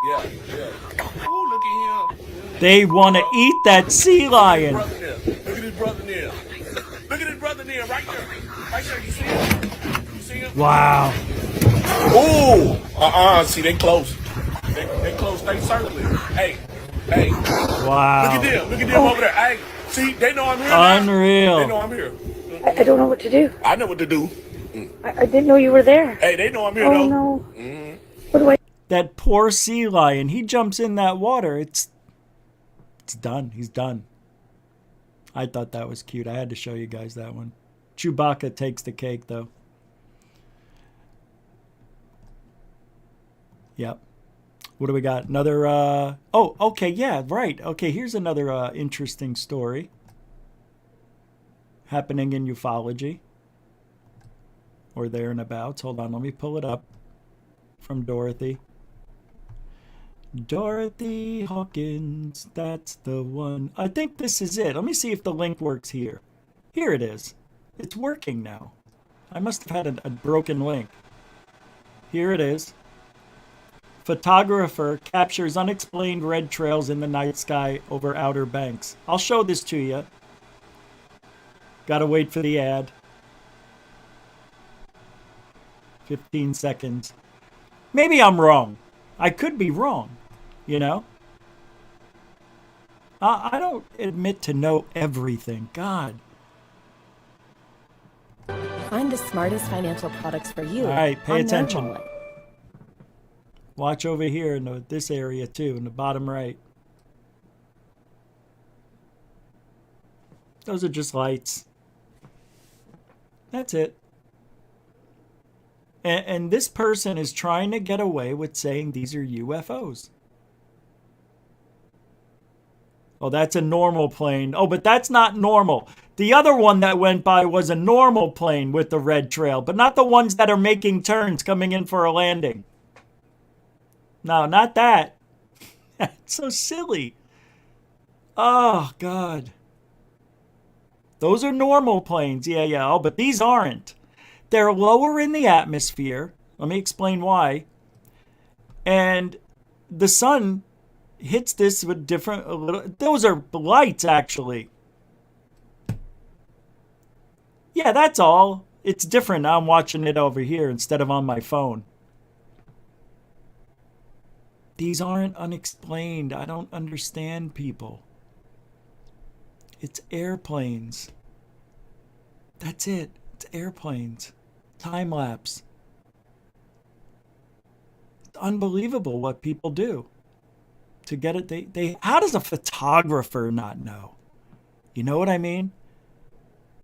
Yeah. Ooh, look at him. They want to eat that sea lion. Look at his brother there. Look at his brother there, right there. Right there, you see him? You see him? Wow. Ooh. See, they close. They close. They circling. Hey. Wow. Look at them over there. Hey, see, they know I'm here now. Unreal. They know I'm here. I don't know what to do. I know what to do. I didn't know you were there. Hey, they know I'm here, Oh though. no. Mm-hmm. What do I? That poor sea lion. He jumps in that water. It's done. He's done. I thought that was cute. I had to show you guys that one. Chewbacca takes the cake, though. Yep. What do we got? Another, oh, okay, yeah, right. Okay, here's another interesting story happening in ufology. Or there and abouts. Hold on, let me pull it up from Dorothy. Dorothy Hawkins, that's the one. I think this is it. Let me see if the link works here. Here it is. It's working now. I must have had a broken link. Here it is. Photographer captures unexplained red trails in the night sky over Outer Banks. I'll show this to you. Gotta wait for the ad. 15 seconds. Maybe I'm wrong. I could be wrong, you know? I don't admit to know everything. God. Find the smartest financial products for you. All right, pay on attention. Wallet. Watch over here in this area too, in the bottom right. Those are just lights. That's it. And this person is trying to get away with saying these are UFOs. Oh, that's a normal plane. Oh, but that's not normal. The other one that went by was a normal plane with the red trail, but not the ones that are making turns coming in for a landing. No, not that. That's so silly. Oh, God. Those are normal planes. Yeah. Oh, but these aren't. They're lower in the atmosphere. Let me explain why. And the sun hits this with different... Those are lights, actually. Yeah, that's all. It's different. Now I'm watching it over here instead of on my phone. These aren't unexplained. I don't understand people. It's airplanes. That's it. It's airplanes. Time lapse. It's unbelievable what people do to get it. They how does a photographer not know? You know what I mean?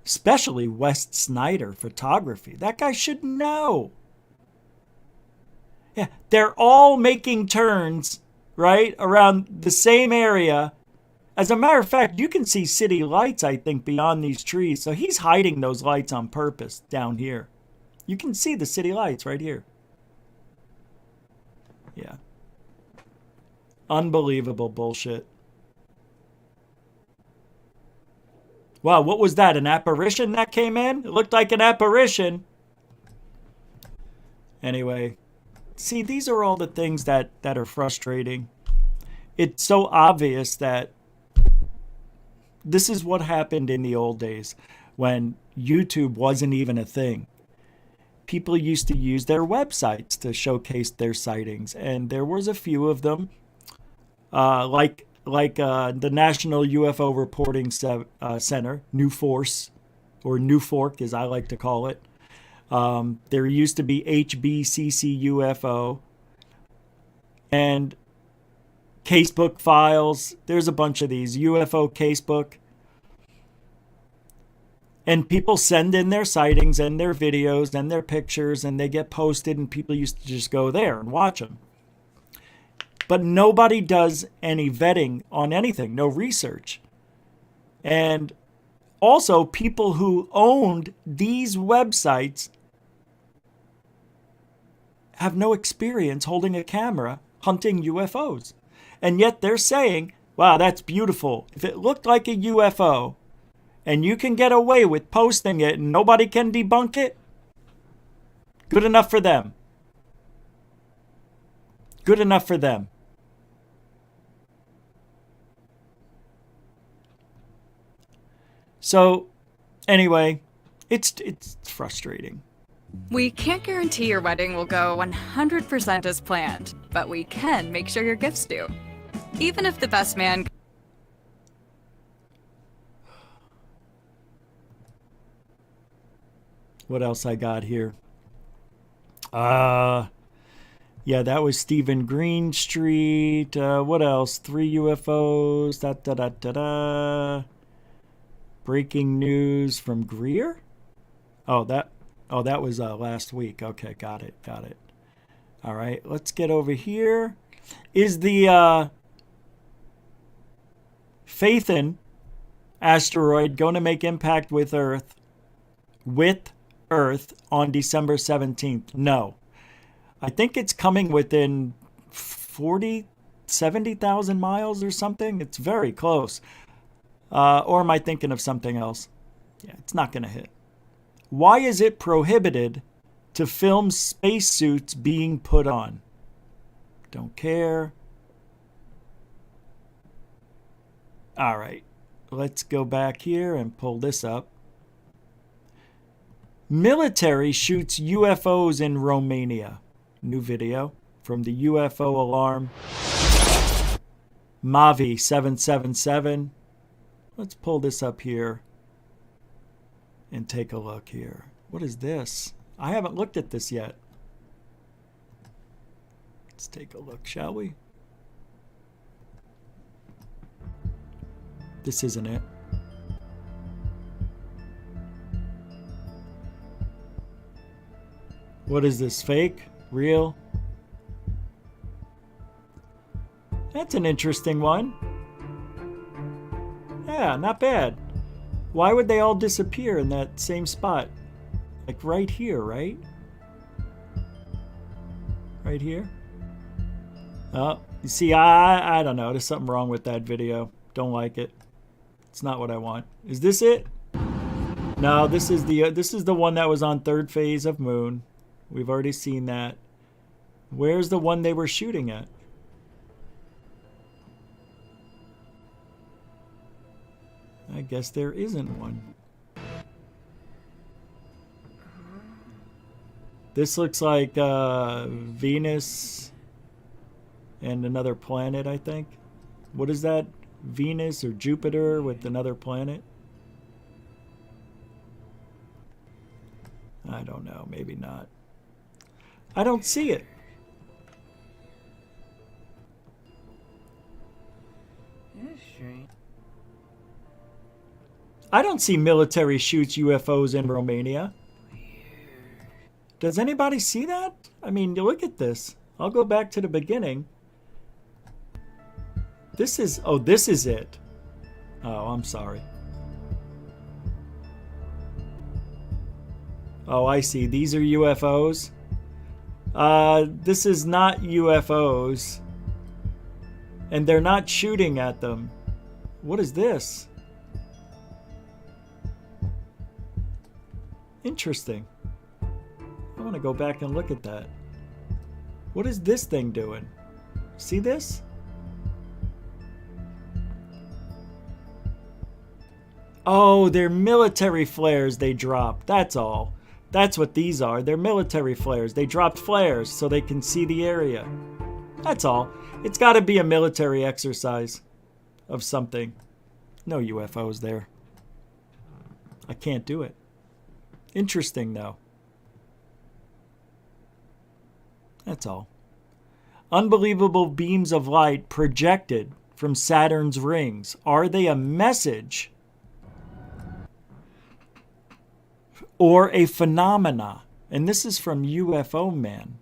Especially West Snyder photography. That guy should know. Yeah, they're all making turns, right, around the same area. As a matter of fact, you can see city lights, I think, beyond these trees. So he's hiding those lights on purpose down here. You can see the city lights right here. Yeah. Unbelievable bullshit. Wow, what was that? An apparition that came in? It looked like an apparition. Anyway, see, these are all the things that are frustrating. It's so obvious that this is what happened in the old days. when YouTube wasn't even a thing. People used to use their websites to showcase their sightings, and there was a few of them, like the National UFO Reporting Center, New Force, or New Fork as I like to call it. There used to be HBCC UFO and Casebook Files. There's a bunch of these, UFO Casebook. And people send in their sightings and their videos and their pictures, and they get posted, and people used to just go there and watch them. But nobody does any vetting on anything, no research. And also, people who owned these websites have no experience holding a camera hunting UFOs. And yet they're saying, wow, that's beautiful. If it looked like a UFO, and you can get away with posting it and nobody can debunk it, good enough for them. Good enough for them. So, anyway, it's frustrating. We can't guarantee your wedding will go 100% as planned, but we can make sure your gifts do. Even if the best man... What else I got here? Yeah, that was Stephen Greenstreet. What else? 3 UFOs. Da. Breaking news from Greer? Oh, that was last week. Okay, got it. All right, let's get over here. Is the Phaethon asteroid going to make impact with Earth on December 17th? No. I think it's coming within 70,000 miles or something. It's very close. Or am I thinking of something else? Yeah, it's not going to hit. Why is it prohibited to film spacesuits being put on? Don't care. All right. Let's go back here and pull this up. Military shoots UFOs in Romania. New video from the UFO alarm. Mavi 777. Let's pull this up here and take a look here. What is this? I haven't looked at this yet. Let's take a look, shall we? This isn't it. What is this, fake? Real? That's an interesting one. Yeah, not bad. Why would they all disappear in that same spot? Like right here, right? Right here? Oh, you see, I don't know. There's something wrong with that video. Don't like it. It's not what I want. Is this it? No, this is the one that was on third phase of Moon. We've already seen that. Where's the one they were shooting at? I guess there isn't one. This looks like Venus and another planet, I think. What is that? Venus or Jupiter with another planet? I don't know. Maybe not. I don't see it. I don't see military shoots UFOs in Romania. Does anybody see that? I mean, look at this. I'll go back to the beginning. This is it. Oh, I'm sorry. Oh, I see. These are UFOs. This is not UFOs. And they're not shooting at them. What is this? Interesting. I want to go back and look at that. What is this thing doing? See this? Oh, they're military flares they dropped. That's all. That's what these are. They're military flares. They dropped flares so they can see the area. That's all. It's got to be a military exercise of something. No UFOs there. I can't do it. Interesting, though. That's all. Unbelievable beams of light projected from Saturn's rings. Are they a message or a phenomena? And this is from UFO Man.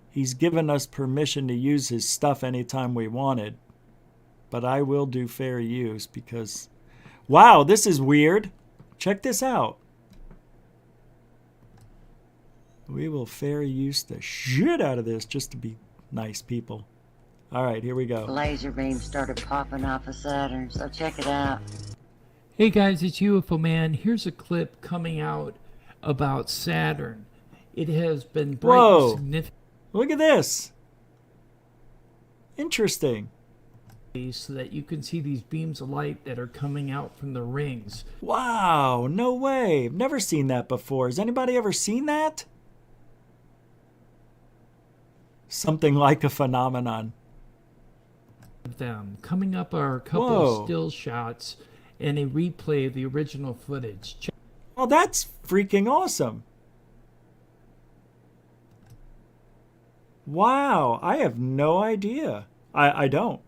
He's given us permission to use his stuff anytime we wanted. But I will do fair use because... Wow, this is weird. Check this out. We will fair use the shit out of this just to be nice people. All right, here we go. Laser beams started popping off of Saturn, so check it out. Hey guys, it's UFO Man. Here's a clip coming out about Saturn. It has been Whoa. significant. Look at this. Interesting. So that you can see these beams of light that are coming out from the rings. Wow, no way. I've never seen that before. Has anybody ever seen that? Something like a phenomenon. Them. Coming up are a couple Whoa. of still shots and a replay of the original footage. Well, that's freaking awesome. Wow, I have no idea. I don't.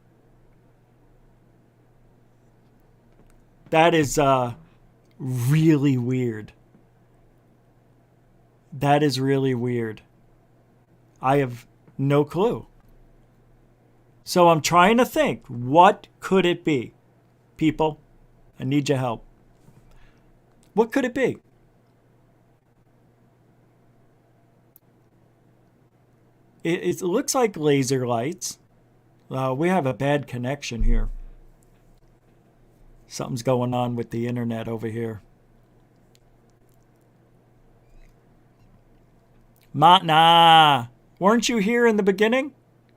That is really weird. That is really weird. I have no clue. So I'm trying to think, what could it be? People, I need your help. What could it be? It looks like laser lights. We have a bad connection here. Something's going on with the internet over here. Nah. Weren't you here in the beginning?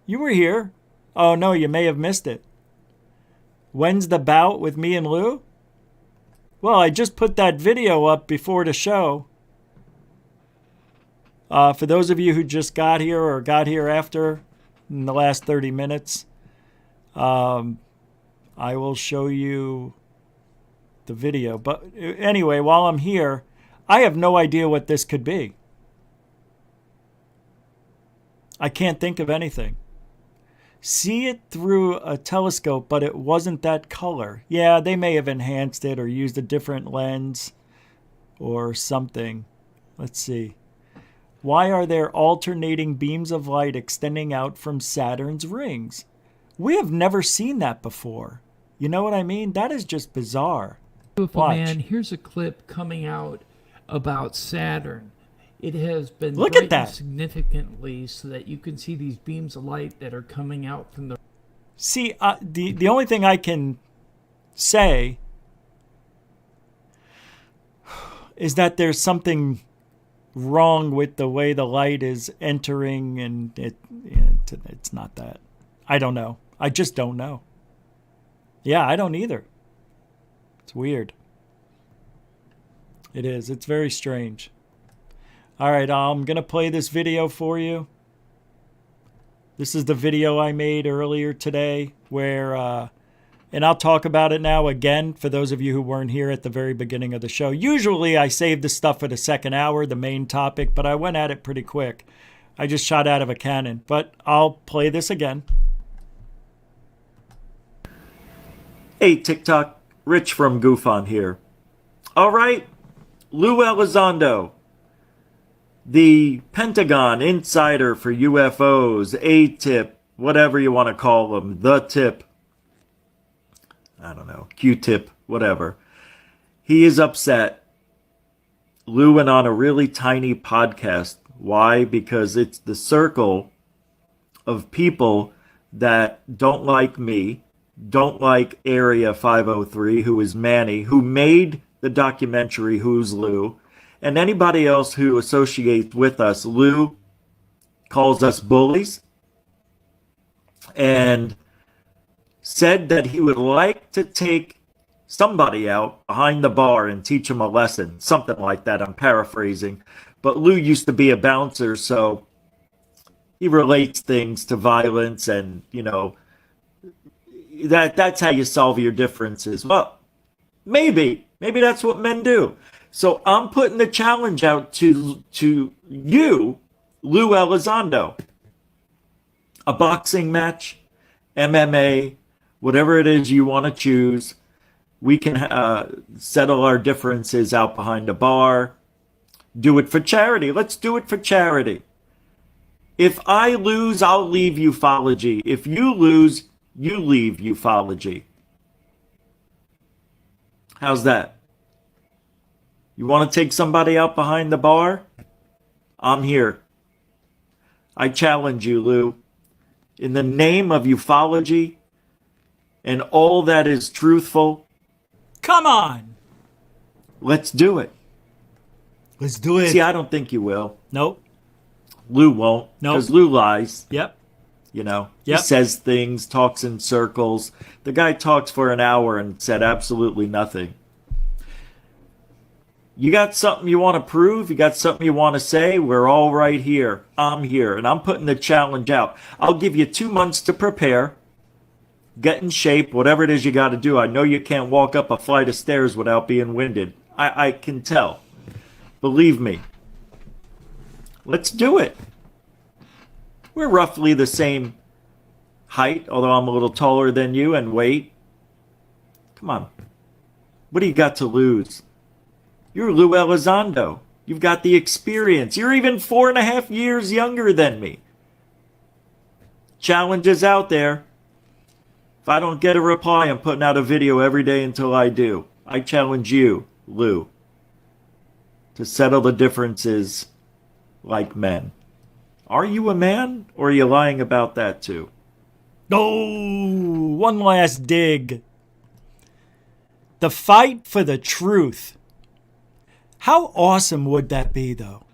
You were here. Oh, no, you may have missed it. When's the bout with me and Lou? Well, I just put that video up before the show. For those of you who just got here or got here after in the last 30 minutes, I will show you the video. But anyway, while I'm here, I have no idea what this could be. I can't think of anything. See it through a telescope, but it wasn't that color. Yeah, they may have enhanced it or used a different lens or something. Let's see. Why are there alternating beams of light extending out from Saturn's rings? We have never seen that before. You know what I mean? That is just bizarre. UFO Man, here's a clip coming out about Saturn. It has been Look at that. significantly so that you can see these beams of light that are coming out from the... See, the only thing I can say is that there's something wrong with the way the light is entering, and it's not that. I don't know. I just don't know. Yeah, I don't either. It's weird. It is. It's very strange. All right, I'm going to play this video for you. This is the video I made earlier today where, and I'll talk about it now again for those of you who weren't here at the very beginning of the show. Usually I save the stuff for the second hour, the main topic, but I went at it pretty quick. I just shot out of a cannon, but I'll play this again. Hey, TikTok, Rich from GUFON here. All right, Lue Elizondo, the Pentagon insider for UFOs, A-tip, whatever you want to call them, the tip, I don't know, Q-tip, whatever. He is upset. Lou went on a really tiny podcast. Why? Because it's the circle of people that don't like me, don't like Area 503, who is Manny, who made the documentary Who's Lou, and anybody else who associates with us. Lou calls us bullies and said that he would like to take somebody out behind the bar and teach them a lesson. Something like that. I'm paraphrasing. But Lou used to be a bouncer, so he relates things to violence, and, you know, that's how you solve your differences. Well, maybe that's what men do. So I'm putting the challenge out to you, Lue Elizondo. A boxing match, MMA, whatever it is you want to choose. We can settle our differences out behind a bar. Do it for charity. Let's do it for charity. If I lose, I'll leave UFOlogy. If you lose, you leave UFOlogy. How's that? You want to take somebody out behind the bar? I'm here. I challenge you, Lou. In the name of UFOlogy and all that is truthful, Come on. let's do it. Let's do it. See, I don't think you will. Nope. Lou won't. Nope. Because Lou lies. Yep. You know, Yep. he says things, talks in circles. The guy talks for an hour and said absolutely nothing. You got something you want to prove? You got something you want to say? We're all right here. I'm here. And I'm putting the challenge out. I'll give you 2 months to prepare. Get in shape, whatever it is you got to do. I know you can't walk up a flight of stairs without being winded. I can tell. Believe me. Let's do it. We're roughly the same height, although I'm a little taller than you, and weight. Come on. What do you got to lose? You're Lue Elizondo. You've got the experience. You're even 4.5 years younger than me. Challenges out there. If I don't get a reply, I'm putting out a video every day until I do. I challenge you, Lou, to settle the differences like men. Are you a man, or are you lying about that too? Oh, one last dig. The fight for the truth. How awesome would that be, though?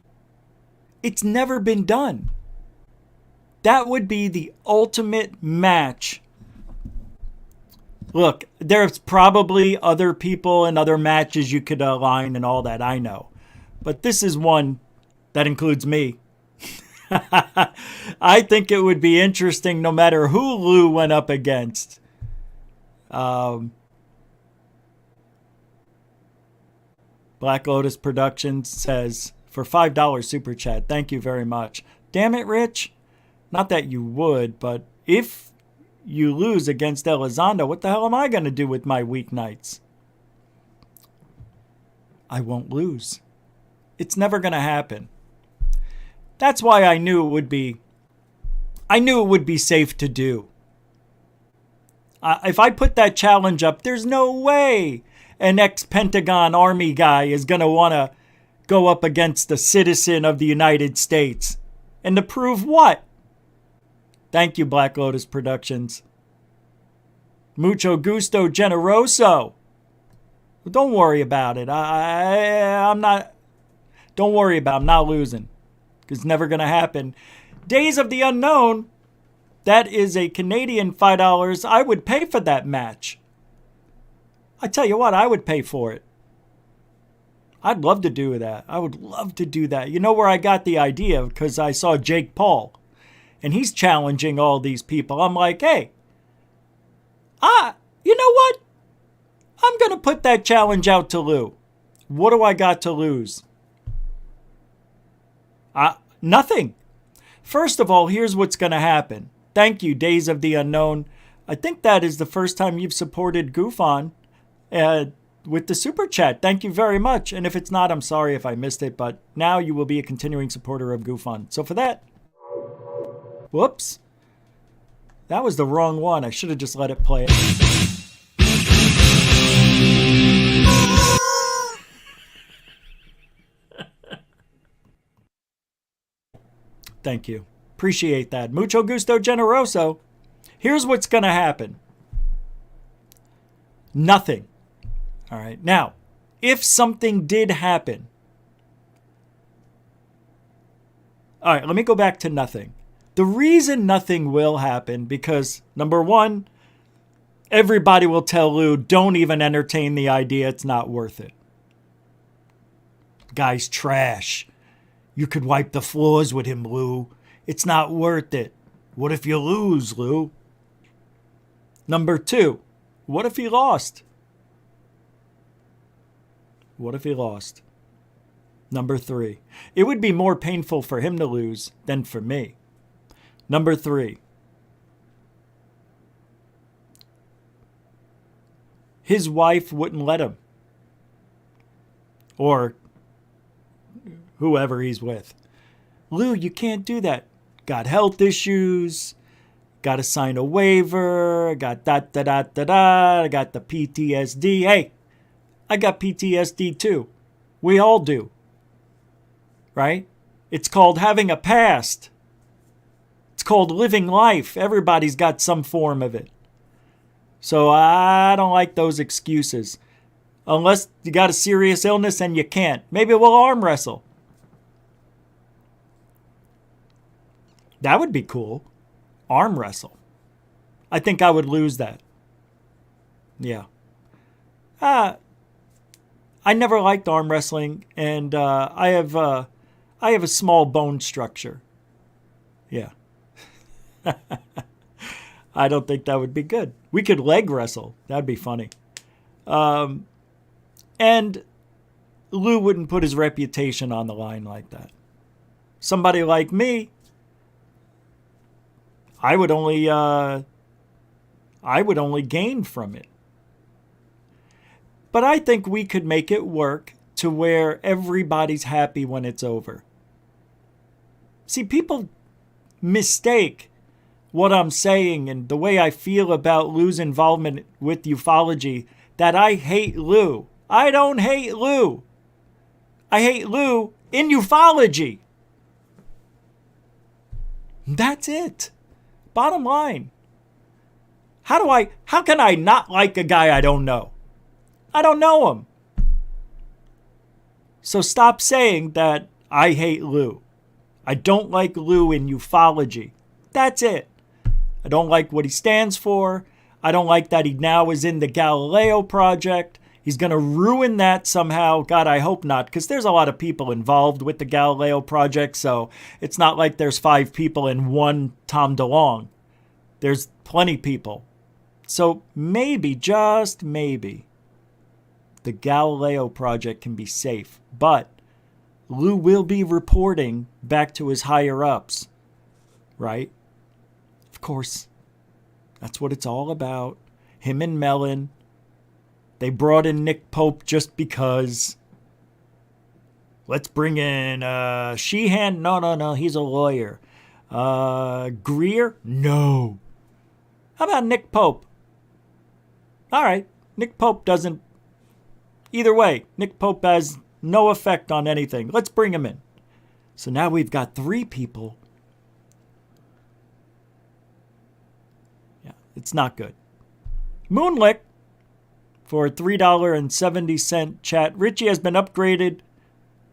It's never been done. That would be the ultimate match. Look, there's probably other people and other matches you could align and all that, I know. But this is one that includes me. I think it would be interesting no matter who Lou went up against. Black Lotus Productions says, for $5 super chat, thank you very much. Damn it, Rich. Not that you would, but if you lose against Elizondo, what the hell am I going to do with my weeknights? I won't lose. It's never going to happen. That's why I knew it would be safe to do. If I put that challenge up, there's no way an ex-Pentagon Army guy is going to want to go up against a citizen of the United States. And to prove what? Thank you, Black Lotus Productions. Mucho gusto generoso. Don't worry about it. I'm not... Don't worry about it. I'm not losing. It's never going to happen. Days of the Unknown. That is a Canadian $5. I would pay for that match. I tell you what, I would pay for it. I'd love to do that. I would love to do that. You know where I got the idea? Because I saw Jake Paul. And he's challenging all these people. I'm like, hey, you know what? I'm going to put that challenge out to Lou. What do I got to lose? Nothing. First of all, here's what's going to happen. Thank you, Days of the Unknown. I think that is the first time you've supported GUFON with the super chat. Thank you very much. And if it's not, I'm sorry if I missed it, but now you will be a continuing supporter of GUFON. So for that, whoops, that was the wrong one. I should have just let it play. Thank you. Appreciate that. Mucho gusto generoso. Here's what's going to happen. Nothing. All right. Now, if something did happen. All right, let me go back to nothing. The reason nothing will happen because, number one, Everybody will tell Lue, don't even entertain the idea. It's not worth it. Guy's trash. You could wipe the floors with him, Lue. It's not worth it. What if you lose, Lue? Number 2, what if he lost? What if he lost? Number 3, it would be more painful for him to lose than for me. Number 3, his wife wouldn't let him. Or whoever he's with. Lue, you can't do that. Got health issues. Got to sign a waiver. Got da-da-da-da-da. I got the PTSD. Hey, I got PTSD too. We all do. Right? It's called having a past. It's called living life. Everybody's got some form of it. So I don't like those excuses. Unless you got a serious illness and you can't. Maybe we'll arm wrestle. That would be cool. Arm wrestle. I think I would lose that. Yeah. I never liked arm wrestling, and I have a small bone structure. Yeah. I don't think that would be good. We could leg wrestle. That'd be funny. And Lue wouldn't put his reputation on the line like that. Somebody like me, I would only gain from it. But I think we could make it work to where everybody's happy when it's over. See, people mistake what I'm saying and the way I feel about Lue's involvement with ufology, that I hate Lue. I don't hate Lue. I hate Lue in ufology. That's it. Bottom line. How can I not like a guy I don't know? I don't know him. So stop saying that I hate Lue. I don't like Lue in ufology. That's it. I don't like what he stands for. I don't like that he now is in the Galileo Project. He's going to ruin that somehow. God, I hope not, because there's a lot of people involved with the Galileo Project, so it's not like there's 5 people and 1 Tom DeLonge. There's plenty people. So maybe, just maybe, the Galileo Project can be safe. But Lue will be reporting back to his higher-ups, right? Of course, that's what it's all about. Him and Mellon. They brought in Nick Pope just because. Let's bring in Sheehan. No, he's a lawyer. Greer? No. How about Nick Pope? All right, Nick Pope doesn't. Either way, Nick Pope has no effect on anything. Let's bring him in. So now we've got 3 people. Yeah, it's not good. Moonlick for $3.70 chat. Richie has been upgraded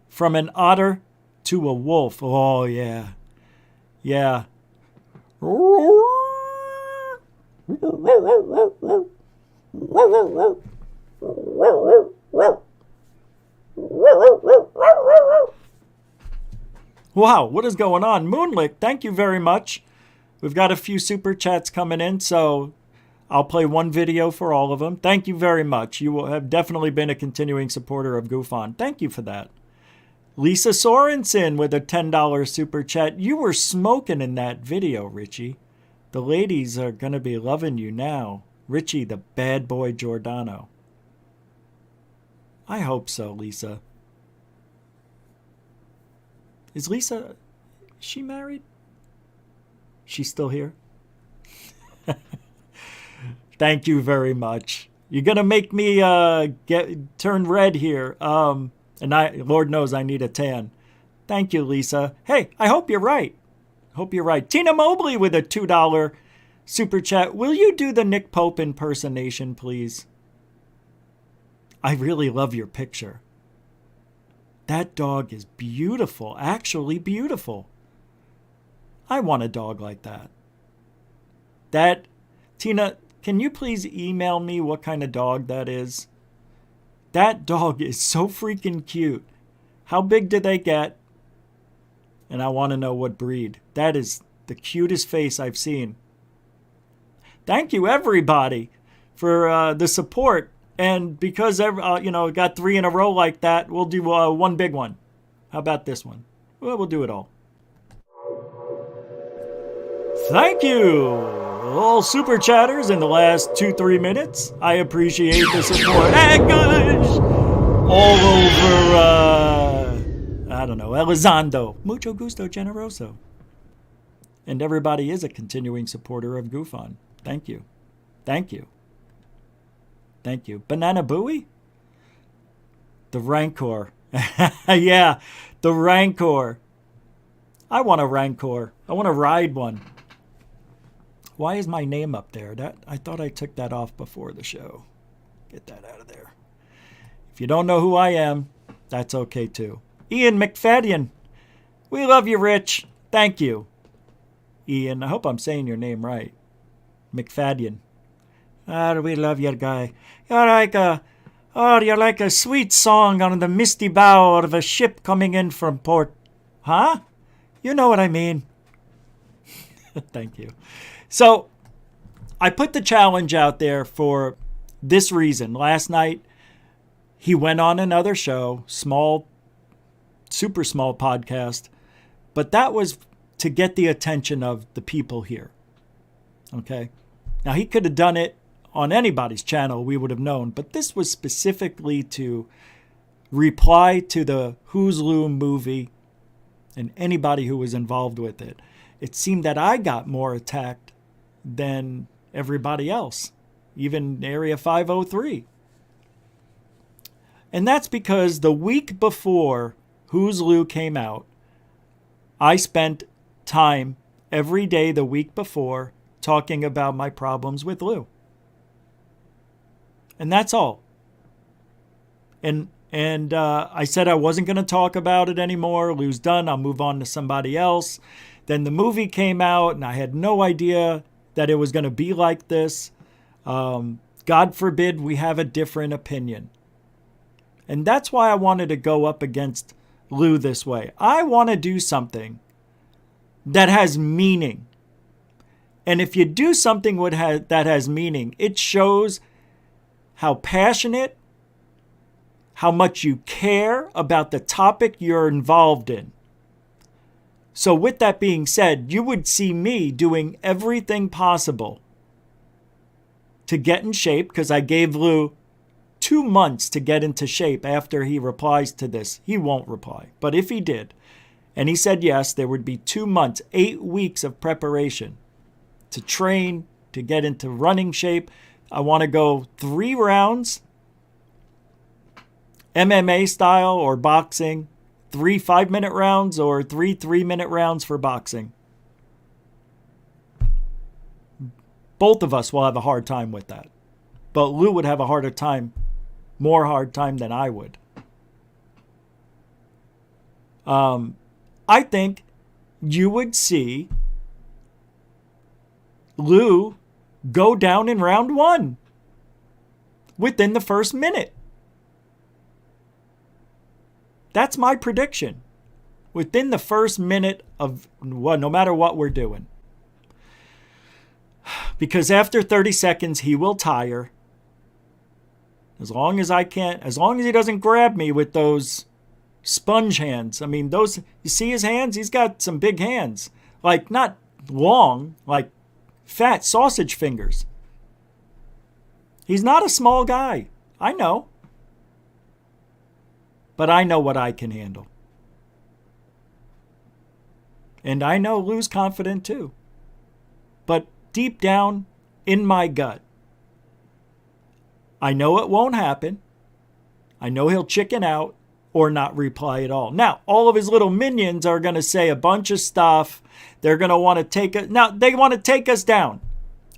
from an otter to a wolf. Oh, yeah. Yeah. Wow, what is going on? Moonlick, thank you very much. We've got a few super chats coming in, so I'll play one video for all of them. Thank you very much. You have definitely been a continuing supporter of GUFON. Thank you for that. Lisa Sorensen with a $10 super chat. You were smoking in that video, Richie. The ladies are going to be loving you now. Richie, the bad boy Giordano. I hope so, Lisa. Is she married? She's still here? Thank you very much. You're going to make me turn red here. And Lord knows I need a tan. Thank you, Lisa. Hey, I hope you're right. Hope you're right. Tina Mobley with a $2 super chat. Will you do the Nick Pope impersonation, please? I really love your picture. That dog is beautiful. Actually beautiful. I want a dog like that. Tina, can you please email me what kind of dog that is? That dog is so freaking cute. How big did they get? And I want to know what breed. That is the cutest face I've seen. Thank you, everybody, for the support. And because got 3 in a row like that, we'll do one big one. How about this one? Well, we'll do it all. Thank you, all super chatters in the last 2-3 minutes. I appreciate the support. And gosh, all over, I don't know, Elizondo. Mucho gusto, generoso. And everybody is a continuing supporter of GUFON. Thank you. Thank you. Thank you. Banana Buoy? The Rancor. Yeah, the Rancor. I want a Rancor. I want to ride one. Why is my name up there? I thought I took that off before the show. Get that out of there. If you don't know who I am, that's okay too. Ian McFadden. We love you, Rich. Thank you. Ian, I hope I'm saying your name right. McFadden. We love your guy. You're like a sweet song on the misty bow of a ship coming in from port. Huh? You know what I mean. Thank you. So, I put the challenge out there for this reason. Last night, he went on another show, super small podcast, but that was to get the attention of the people here. Okay? Now, he could have done it on anybody's channel, we would have known, but this was specifically to reply to the Who's Lue movie and anybody who was involved with it. It seemed that I got more attacked than everybody else, even Area 503. And that's because the week before Who's Lue came out, I spent time every day the week before talking about my problems with Lue. And that's all. And I said I wasn't going to talk about it anymore. Lue's done. I'll move on to somebody else. Then the movie came out, and I had no idea that it was going to be like this. God forbid we have a different opinion. And that's why I wanted to go up against Lue this way. I want to do something that has meaning. And if you do something that has meaning, it shows how passionate, how much you care about the topic you're involved in. So with that being said, you would see me doing everything possible to get in shape, because I gave Lue 2 months to get into shape after he replies to this. He won't reply. But if he did, and he said yes, there would be 2 months, 8 weeks of preparation to train, to get into running shape. I want to go 3 rounds, MMA style or boxing, 3 5-minute rounds or 3 3-minute rounds for boxing. Both of us will have a hard time with that. But Lue would have a more hard time than I would. I think you would see Lue go down in round 1 within the first minute. That's my prediction. Within the first minute of no matter what we're doing. Because after 30 seconds, he will tire. As long as he doesn't grab me with those sponge hands. I mean, you see his hands? He's got some big hands. Like, not long, like fat sausage fingers. He's not a small guy. I know. But I know what I can handle. And I know Lue's confident too. But deep down in my gut, I know it won't happen. I know he'll chicken out or not reply at all. Now, all of his little minions are going to say a bunch of stuff. They're going to want to take us. Now, they want to take us down.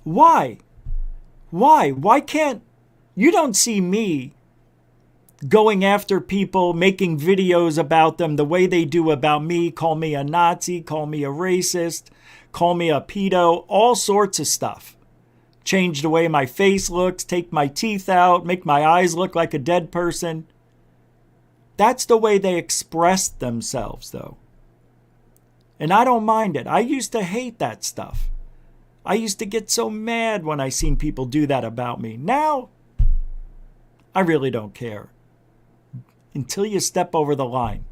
Why? Why? Why can't... You don't see me going after people, making videos about them the way they do about me. Call me a Nazi, call me a racist, call me a pedo, all sorts of stuff. change the way my face looks, take my teeth out, make my eyes look like a dead person. That's the way they express themselves, though. And I don't mind it. I used to hate that stuff. I used to get so mad when I seen people do that about me. Now, I really don't care. Until you step over the line.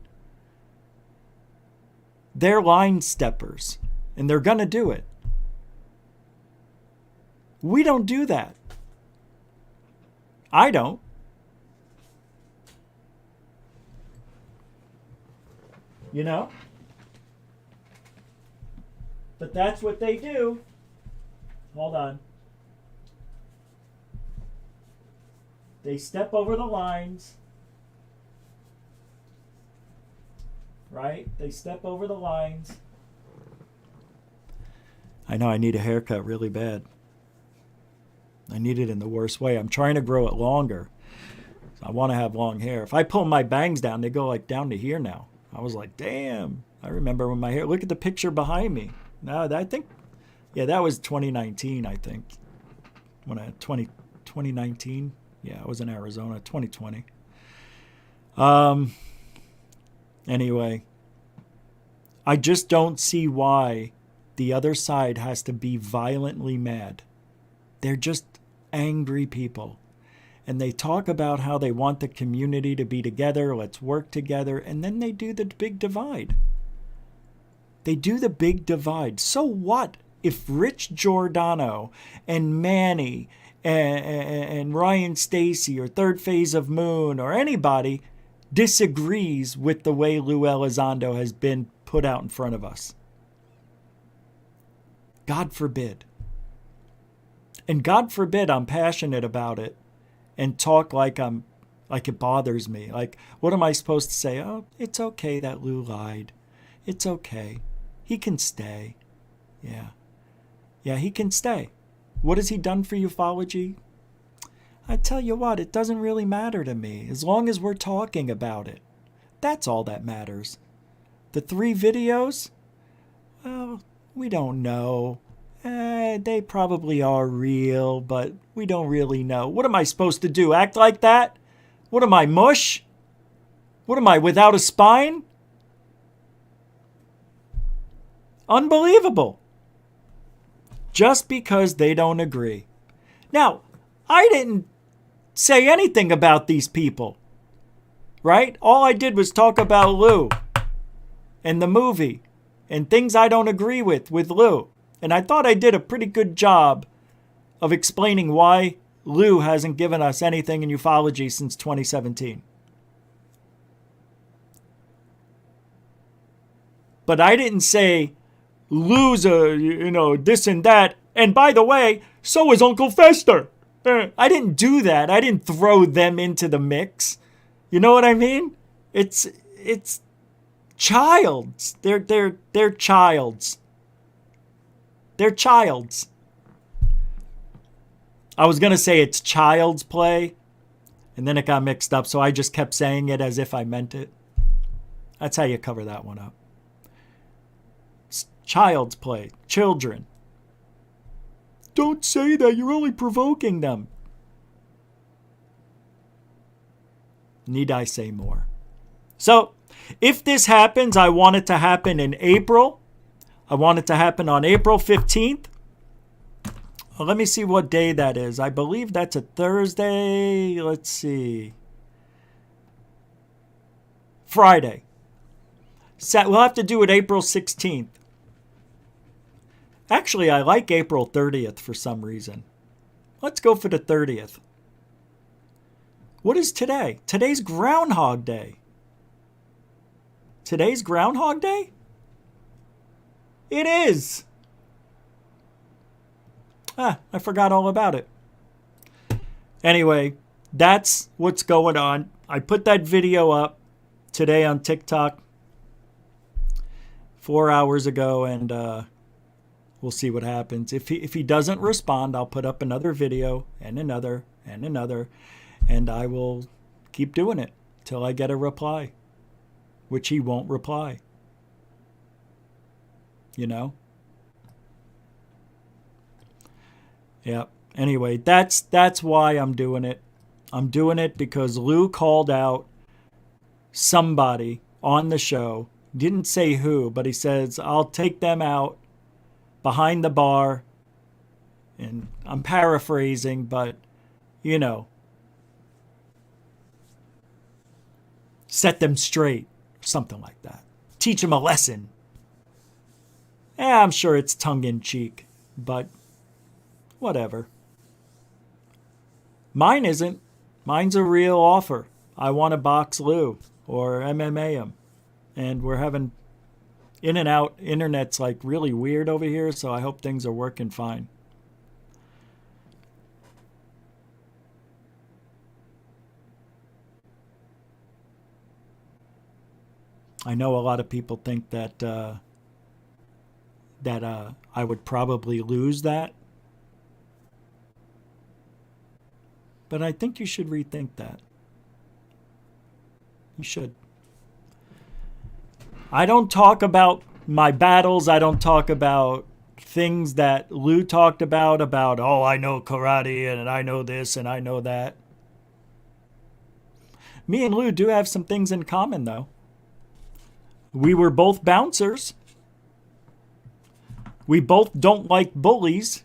They're line steppers, and they're going to do it. We don't do that. I don't. You know? But that's what they do. Hold on. They step over the lines. Right? They step over the lines. I know I need a haircut really bad. I need it in the worst way. I'm trying to grow it longer. I want to have long hair. If I pull my bangs down, they go like down to here now. I was like, damn. I remember when my hair... Look at the picture behind me. No, I think... Yeah, that was 2019, I think. 2019? Yeah, I was in Arizona. 2020. Anyway. I just don't see why the other side has to be violently mad. They're just angry people. And they talk about how they want the community to be together, let's work together, and then they do the big divide. They do the big divide. So what if Rich Giordano and Manny and Ryan Stacy or Third Phase of Moon or anybody disagrees with the way Lue Elizondo has been put out in front of us? God forbid. And God forbid I'm passionate about it and talk like it bothers me. Like, what am I supposed to say? Oh, it's okay that Lou lied. It's okay. He can stay. Yeah. Yeah, he can stay. What has he done for ufology? I tell you what, it doesn't really matter to me as long as we're talking about it. That's all that matters. The 3 videos? Well, we don't know. They probably are real, but we don't really know. What am I supposed to do? Act like that? What am I, mush? What am I, without a spine? Unbelievable. Just because they don't agree. Now, I didn't say anything about these people, right? All I did was talk about Lou and the movie and things I don't agree with Lou. And I thought I did a pretty good job of explaining why Lou hasn't given us anything in ufology since 2017. But I didn't say Lou's this and that. And by the way, so is Uncle Fester. I didn't do that. I didn't throw them into the mix. You know what I mean? It's childs. They're childs. They're childs. I was going to say it's child's play, and then it got mixed up, so I just kept saying it as if I meant it. That's how you cover that one up. It's child's play. Children. Don't say that. You're only provoking them. Need I say more? So, if this happens, I want it to happen in April. I want it to happen on April 15th. Well, let me see what day that is. I believe that's a Thursday. Let's see. Friday. We'll have to do it April 16th. Actually, I like April 30th for some reason. Let's go for the 30th. What is today? Today's Groundhog Day. Today's Groundhog Day? It is. I forgot all about it. Anyway, that's what's going on. I put that video up today on TikTok 4 hours ago, and we'll see what happens. If he doesn't respond, I'll put up another video and another and another, and I will keep doing it till I get a reply, which he won't reply. You know? Yep. Anyway, that's why I'm doing it. I'm doing it because Lue called out somebody on the show. Didn't say who, but he says, I'll take them out behind the bar. And I'm paraphrasing, but, you know, set them straight, something like that. Teach them a lesson. I'm sure it's tongue-in-cheek, but whatever. Mine isn't. Mine's a real offer. I want to box Lue or MMA him. And we're having in and out. Internet's like really weird over here, so I hope things are working fine. I know a lot of people think that I would probably lose that. But I think you should rethink that. You should. I don't talk about my battles. I don't talk about things that Lue talked about, oh, I know karate and I know this and I know that. Me and Lue do have some things in common, though. We were both bouncers. We both don't like bullies.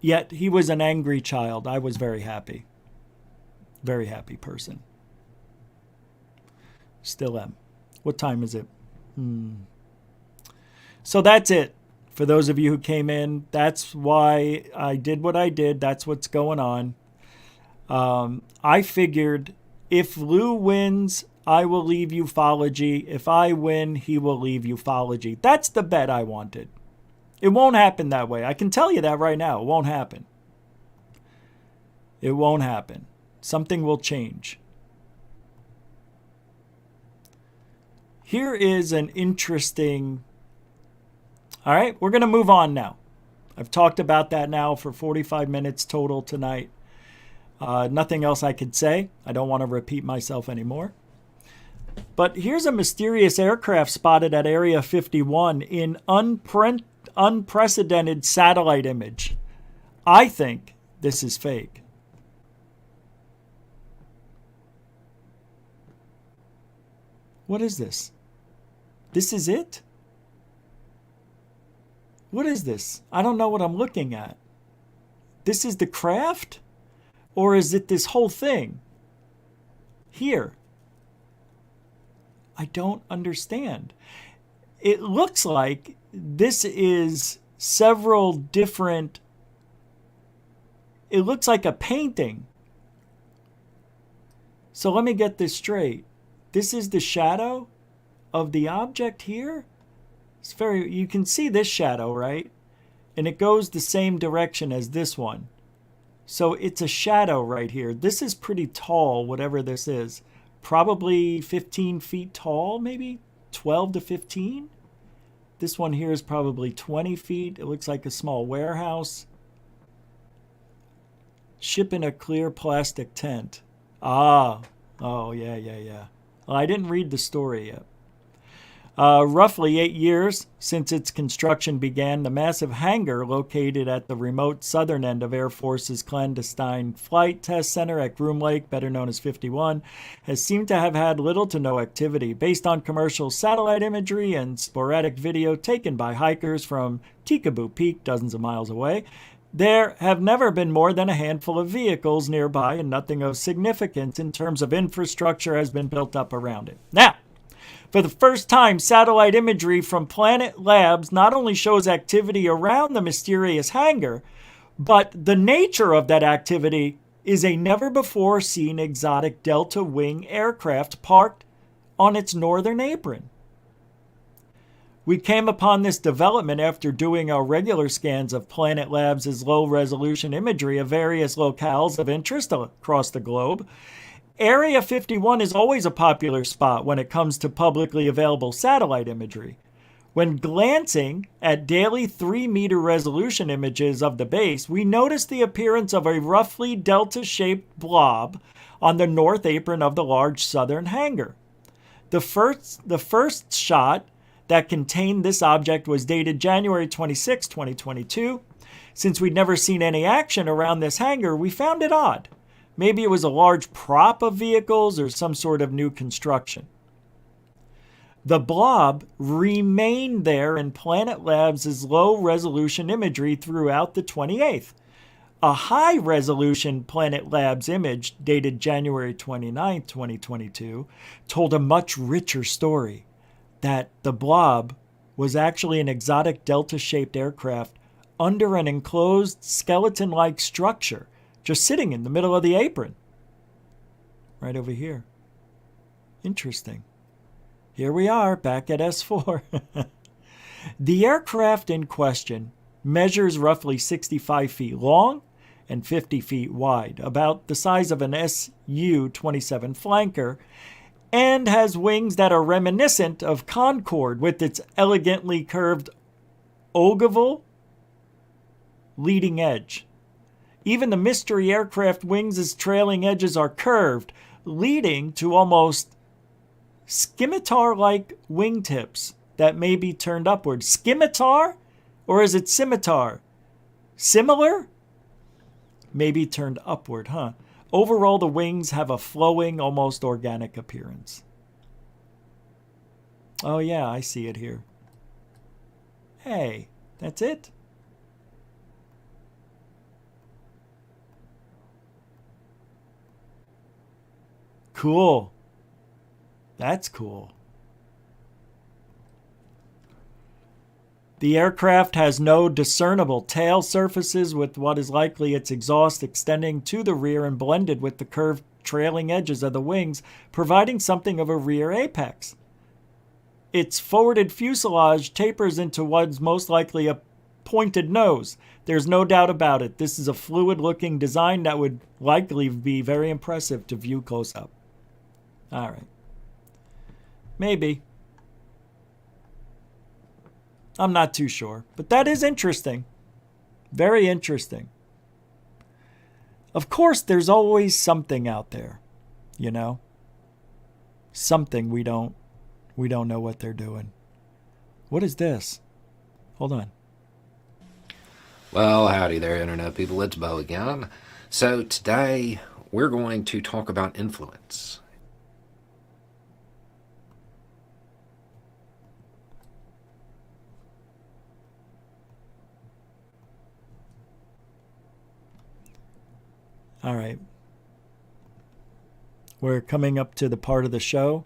Yet he was an angry child. I was very happy. Very happy person. Still am. What time is it? So that's it. For those of you who came in, that's why I did what I did. That's what's going on. I figured if Lue wins, I will leave UFOlogy. If I win, he will leave UFOlogy. That's the bet I wanted. It won't happen that way. I can tell you that right now. It won't happen. It won't happen. Something will change. Here is an interesting... All right, we're going to move on now. I've talked about that now for 45 minutes total tonight. Nothing else I could say. I don't want to repeat myself anymore. But here's a mysterious aircraft spotted at Area 51 in unprecedented satellite image. I think this is fake. What is this? This is it? What is this? I don't know what I'm looking at. This is the craft? Or is it this whole thing? Here. I don't understand. It looks like this is several different... It looks like a painting. So let me get this straight. This is the shadow of the object here? It's very... You can see this shadow, right? And it goes the same direction as this one. So it's a shadow right here. This is pretty tall, whatever this is. Probably 15 feet tall, maybe 12 to 15. This one here is probably 20 feet. It looks like a small warehouse. Ship in a clear plastic tent. Oh, yeah. Well, I didn't read the story yet. Roughly 8 years since its construction began, the massive hangar located at the remote southern end of Air Force's clandestine flight test center at Groom Lake, better known as 51, has seemed to have had little to no activity. Based on commercial satellite imagery and sporadic video taken by hikers from Tikaboo Peak, dozens of miles away, there have never been more than a handful of vehicles nearby, and nothing of significance in terms of infrastructure has been built up around it. Now, for the first time, satellite imagery from Planet Labs not only shows activity around the mysterious hangar, but the nature of that activity is a never-before-seen exotic Delta Wing aircraft parked on its northern apron. We came upon this development after doing our regular scans of Planet Labs' low-resolution imagery of various locales of interest across the globe. Area 51 is always a popular spot when it comes to publicly available satellite imagery. When glancing at daily 3-meter resolution images of the base, we noticed the appearance of a roughly delta-shaped blob on the north apron of the large southern hangar. The first shot that contained this object was dated January 26, 2022. Since we'd never seen any action around this hangar, we found it odd. Maybe it was a large prop of vehicles or some sort of new construction. The blob remained there in Planet Labs' low-resolution imagery throughout the 28th. A high-resolution Planet Labs image, dated January 29, 2022, told a much richer story, that the blob was actually an exotic delta-shaped aircraft under an enclosed skeleton-like structure, just sitting in the middle of the apron. Right over here. Interesting. Here we are, back at S4. The aircraft in question measures roughly 65 feet long and 50 feet wide, about the size of an Su-27 flanker, and has wings that are reminiscent of Concorde with its elegantly curved ogival leading edge. Even the mystery aircraft wings' trailing edges are curved, leading to almost scimitar-like wingtips that may be turned upward. Scimitar? Or is it scimitar? Similar? Maybe turned upward, huh? Overall, the wings have a flowing, almost organic appearance. Oh yeah, I see it here. Hey, that's it? Cool. That's cool. The aircraft has no discernible tail surfaces, with what is likely its exhaust extending to the rear and blended with the curved trailing edges of the wings, providing something of a rear apex. Its forwarded fuselage tapers into what's most likely a pointed nose. There's no doubt about it. This is a fluid-looking design that would likely be very impressive to view close up. All right. Maybe. I'm not too sure. But that is interesting. Very interesting. Of course, there's always something out there. You know? Something we don't know what they're doing. What is this? Hold on. Well, howdy there, Internet people. It's Bo again. So today, we're going to talk about influence. All right. We're coming up to the part of the show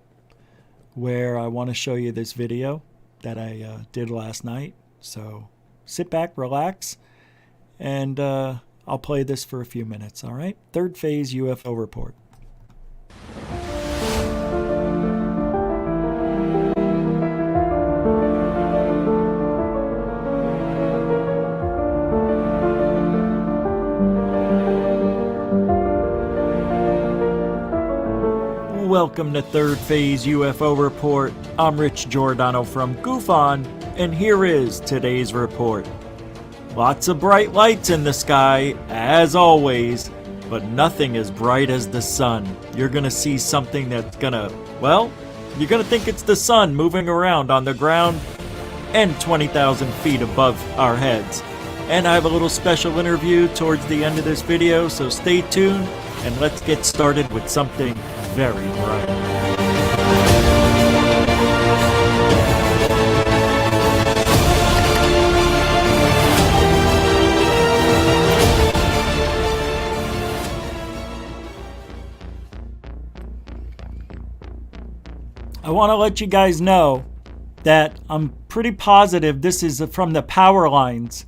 where I want to show you this video that I did last night. So sit back, relax, and I'll play this for a few minutes, all right? Third phase UFO report. Welcome to Third Phase UFO Report. I'm Rich Giordano from GUFON, and here is today's report. Lots of bright lights in the sky, as always, but nothing as bright as the sun. You're gonna see something that's gonna, well, you're gonna think it's the sun moving around on the ground and 20,000 feet above our heads. And I have a little special interview towards the end of this video, so stay tuned and let's get started with something very bright. I want to let you guys know that I'm pretty positive this is from the power lines,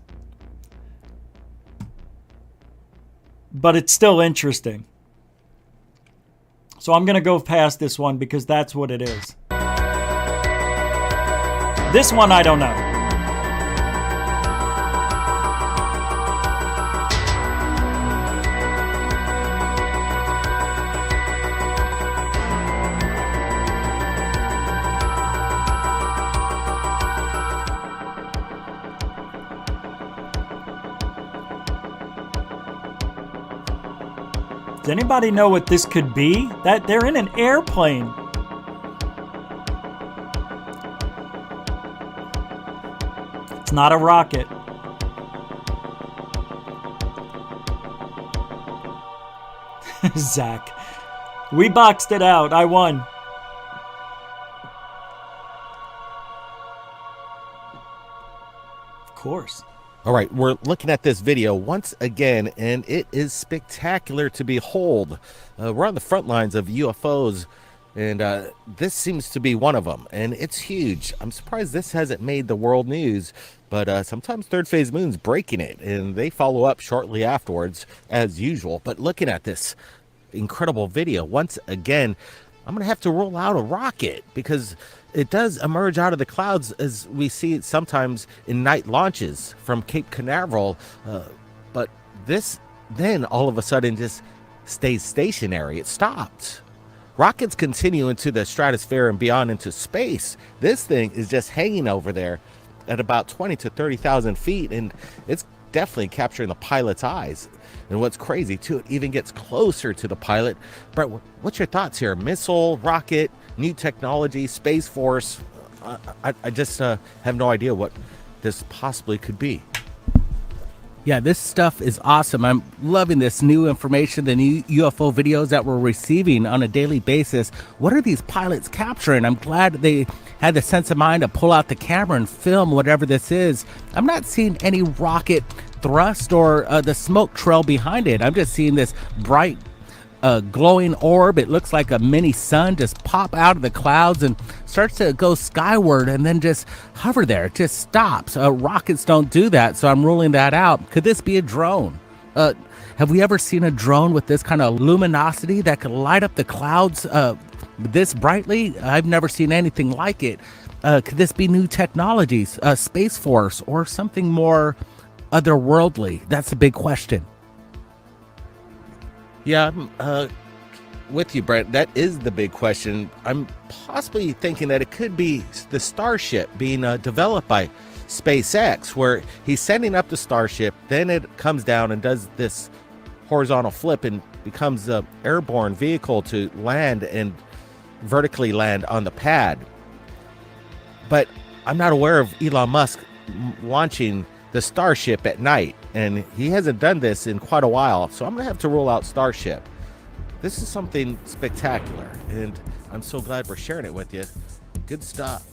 but it's still interesting. So I'm going to go past this one because that's what it is. This one I don't know. Does anybody know what this could be? That they're in an airplane. It's not a rocket. Zach. We boxed it out. I won. Of course. All right, we're looking at this video once again, and it is spectacular to behold. We're on the front lines of UFOs, and this seems to be one of them, and it's huge. I'm surprised this hasn't made the world news, but sometimes third phase moon's breaking it, and they follow up shortly afterwards, as usual. But looking at this incredible video, once again, I'm going to have to roll out a rocket, because it does emerge out of the clouds, as we see it sometimes in night launches from Cape Canaveral. But this then all of a sudden just stays stationary. It stops. Rockets continue into the stratosphere and beyond into space. This thing is just hanging over there at about 20 to 30,000 feet, and it's definitely capturing the pilot's eyes. And what's crazy too, it even gets closer to the pilot. Brett, what's your thoughts here? Missile, rocket, new technology, Space Force? I just have no idea what this possibly could be. Yeah, this stuff is awesome. I'm loving this new information, the new UFO videos that we're receiving on a daily basis. What are these pilots capturing? I'm glad they had the sense of mind to pull out the camera and film whatever this is. I'm not seeing any rocket thrust or the smoke trail behind it. I'm just seeing this bright glowing orb. It looks like a mini sun just pop out of the clouds and starts to go skyward and then just hover there. It just stops. Rockets don't do that, so I'm ruling that out. Could this be a drone? Have we ever seen a drone with this kind of luminosity that could light up the clouds this brightly? I've never seen anything like it. Could this be new technologies, Space Force, or something more otherworldly? That's a big question. Yeah, I'm with you, Brent. That is the big question. I'm possibly thinking that it could be the Starship being developed by SpaceX, where he's sending up the Starship, then it comes down and does this horizontal flip and becomes an airborne vehicle to land and vertically land on the pad. But I'm not aware of Elon Musk launching the Starship at night, and he hasn't done this in quite a while, so I'm gonna have to roll out Starship. This is something spectacular, and I'm so glad we're sharing it with you. Good stuff.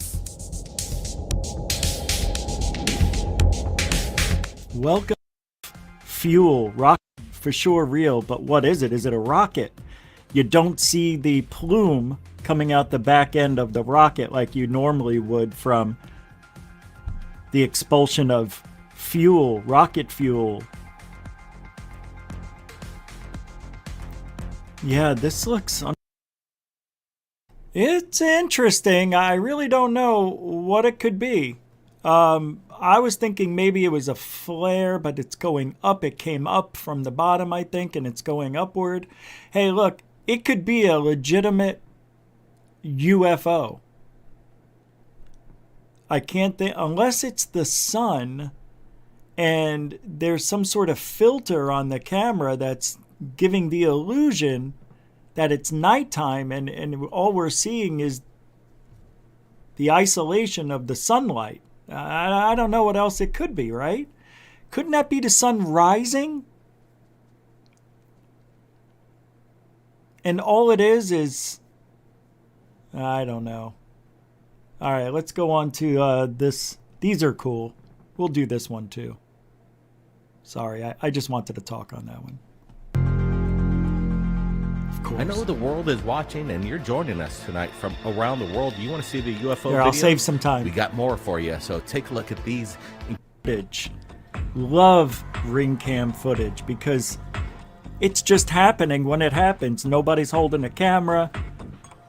Welcome. Fuel. Rocket for sure real, but what is it? Is it a rocket? You don't see the plume coming out the back end of the rocket like you normally would from the expulsion of fuel, rocket fuel. Yeah, this looks it's interesting. I really don't know what it could be. I was thinking maybe it was a flare, but it's going up. It came up from the bottom, I think, and it's going upward. Hey, look, it could be a legitimate UFO. I can't think, unless it's the sun and there's some sort of filter on the camera that's giving the illusion that it's nighttime, and all we're seeing is the isolation of the sunlight. I don't know what else it could be, right? Couldn't that be the sun rising? And all it is I don't know. All right, let's go on to this. These are cool. We'll do this one too. Sorry, I just wanted to talk on that one. Of course. I know the world is watching, and you're joining us tonight from around the world. Do you want to see the UFO Here, videos? I'll save some time. We got more for you, so take a look at these. Footage. Love ring cam footage because it's just happening when it happens. Nobody's holding a camera.